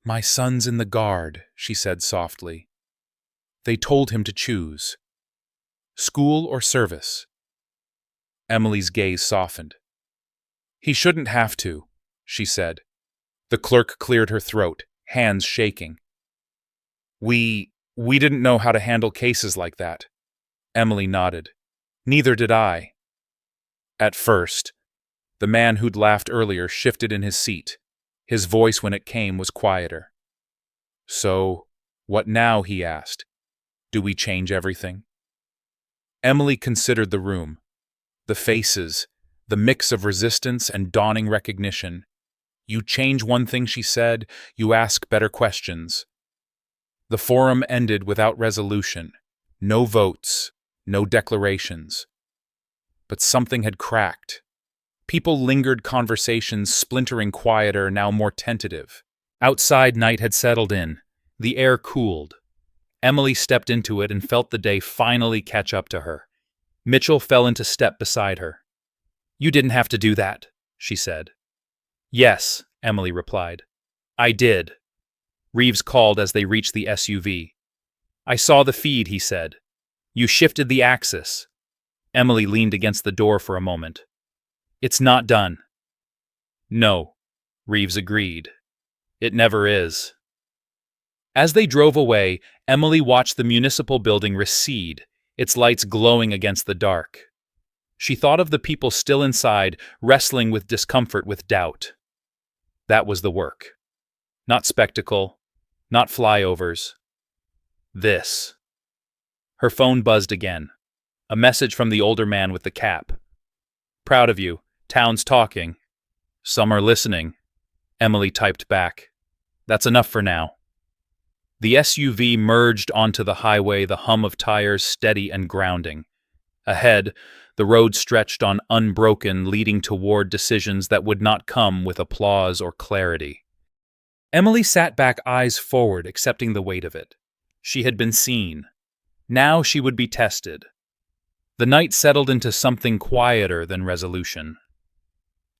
"My son's in the guard," she said softly. "They told him to choose. School or service." Emily's gaze softened. "He shouldn't have to," she said. The clerk cleared her throat, hands shaking. We didn't know how to handle cases like that." Emily nodded. "Neither did I." At first, the man who'd laughed earlier shifted in his seat. His voice, when it came, was quieter. "So, what now?" he asked. "Do we change everything?" Emily considered the room. The faces, the mix of resistance and dawning recognition. You change one thing, she said, you ask better questions. The forum ended without resolution. No votes, no declarations. But something had cracked. People lingered, conversations splintering quieter, now more tentative. Outside, night had settled in. The air cooled. Emily stepped into it and felt the day finally catch up to her. Mitchell fell into step beside her. "You didn't have to do that," she said. "Yes," Emily replied. "I did." Reeves called as they reached the SUV. "I saw the feed," he said. "You shifted the axis." Emily leaned against the door for a moment. "It's not done." "No," Reeves agreed. "It never is." As they drove away, Emily watched the municipal building recede, its lights glowing against the dark. She thought of the people still inside, wrestling with discomfort, with doubt. That was the work. Not spectacle, not flyovers. This. Her phone buzzed again. A message from the older man with the cap. "Proud of you. Town's talking. Some are listening." Emily typed back. "That's enough for now." The SUV merged onto the highway, the hum of tires steady and grounding. Ahead, the road stretched on unbroken, leading toward decisions that would not come with applause or clarity. Emily sat back, eyes forward, accepting the weight of it. She had been seen. Now she would be tested. The night settled into something quieter than resolution.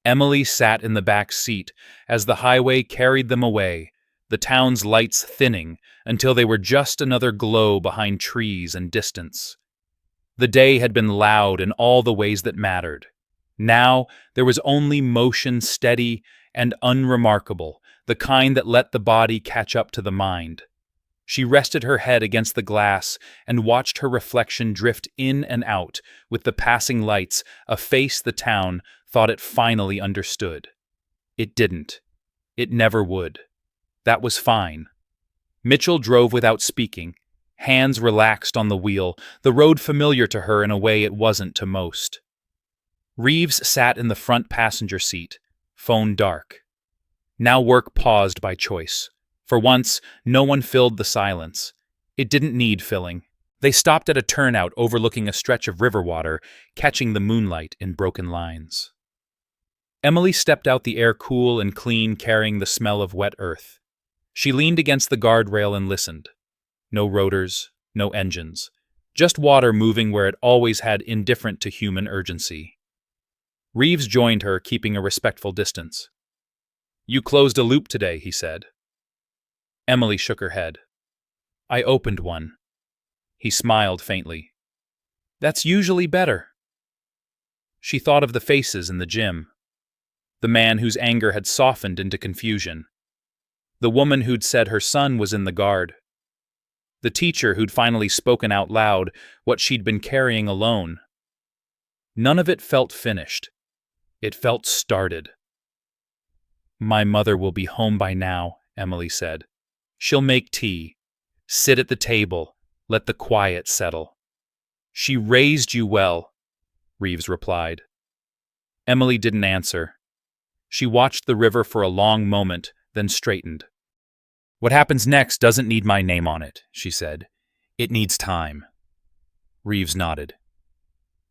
Emily sat in the back seat as the highway carried them away, the town's lights thinning until they were just another glow behind trees and distance. The day had been loud in all the ways that mattered. Now there was only motion, steady and unremarkable, the kind that let the body catch up to the mind. She rested her head against the glass and watched her reflection drift in and out with the passing lights, a face the town thought it finally understood. It didn't. It never would. That was fine. Mitchell drove without speaking, hands relaxed on the wheel, the road familiar to her in a way it wasn't to most. Reeves sat in the front passenger seat, phone dark. Now work paused by choice. For once, no one filled the silence. It didn't need filling. They stopped at a turnout overlooking a stretch of river water, catching the moonlight in broken lines. Emily stepped out, the air cool and clean, carrying the smell of wet earth. She leaned against the guardrail and listened. No rotors, no engines. Just water moving where it always had, indifferent to human urgency. Reeves joined her, keeping a respectful distance. "You closed a loop today," he said. Emily shook her head. "I opened one." He smiled faintly. "That's usually better." She thought of the faces in the gym. The man whose anger had softened into confusion. The woman who'd said her son was in the guard. The teacher who'd finally spoken out loud what she'd been carrying alone. None of it felt finished. It felt started. "My mother will be home by now," Emily said. "She'll make tea. Sit at the table. Let the quiet settle." "She raised you well," Reeves replied. Emily didn't answer. She watched the river for a long moment, then straightened. "What happens next doesn't need my name on it," she said. "It needs time." Reeves nodded.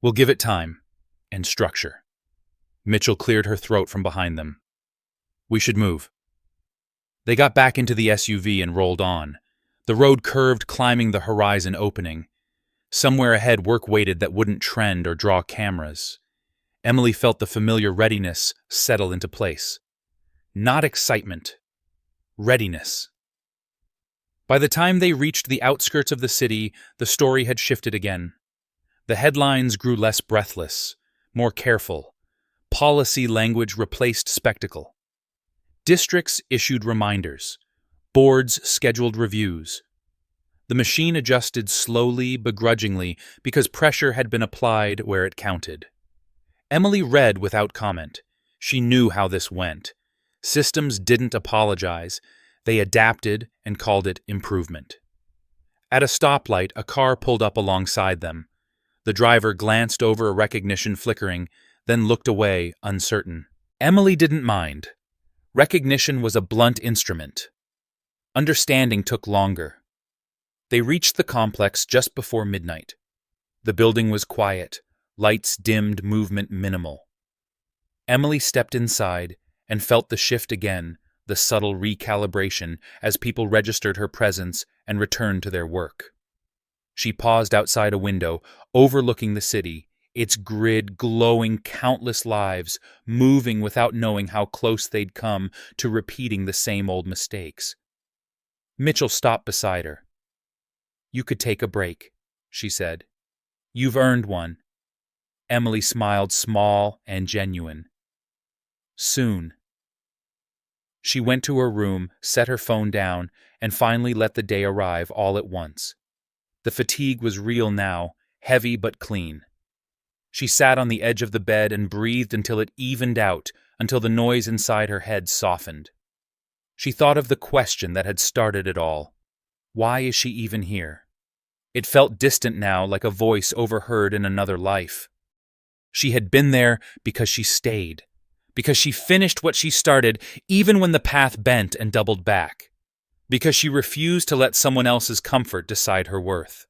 "We'll give it time. and structure. Mitchell cleared her throat from behind them. We should move. They got back into the SUV and rolled on. The road curved, climbing the horizon opening. Somewhere ahead, work waited that wouldn't trend or draw cameras. Emily felt the familiar readiness settle into place. Not excitement. Readiness. By the time they reached the outskirts of the city, the story had shifted again. The headlines grew less breathless, more careful. Policy language replaced spectacle. Districts issued reminders. Boards scheduled reviews. The machine adjusted slowly, begrudgingly, because pressure had been applied where it counted. Emily read without comment. She knew how this went. Systems didn't apologize. They adapted and called it improvement. At a stoplight, a car pulled up alongside them. The driver glanced over a recognition flickering, then looked away, uncertain. Emily didn't mind. Recognition was a blunt instrument. Understanding took longer. They reached the complex just before midnight. The building was quiet, lights dimmed, movement minimal. Emily stepped inside and felt the shift again, the subtle recalibration as people registered her presence and returned to their work. She paused outside a window, overlooking the city, its grid glowing countless lives, moving without knowing how close they'd come to repeating the same old mistakes. Mitchell stopped beside her. "You could take a break," she said. "You've earned one." Emily smiled, small and genuine. "Soon." She went to her room, set her phone down, and finally let the day arrive all at once. The fatigue was real now, heavy but clean. She sat on the edge of the bed and breathed until it evened out, until the noise inside her head softened. She thought of the question that had started it all. Why is she even here? It felt distant now, like a voice overheard in another life. She had been there because she stayed. Because she finished what she started, even when the path bent and doubled back. Because she refused to let someone else's comfort decide her worth.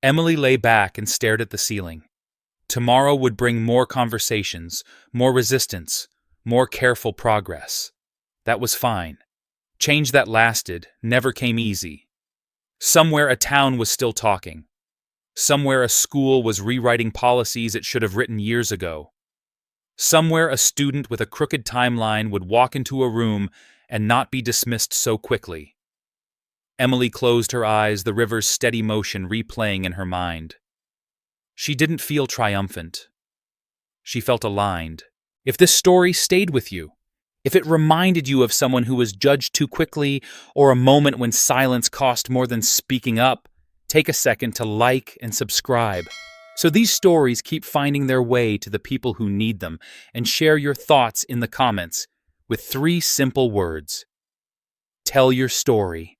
Emily lay back and stared at the ceiling. Tomorrow would bring more conversations, more resistance, more careful progress. That was fine. Change that lasted never came easy. Somewhere a town was still talking. Somewhere a school was rewriting policies it should have written years ago. Somewhere a student with a crooked timeline would walk into a room and not be dismissed so quickly. Emily closed her eyes, the river's steady motion replaying in her mind. She didn't feel triumphant. She felt aligned. If this story stayed with you, if it reminded you of someone who was judged too quickly or a moment when silence cost more than speaking up, take a second to like and subscribe. So these stories keep finding their way to the people who need them, and share your thoughts in the comments with 3 simple words. Tell your story.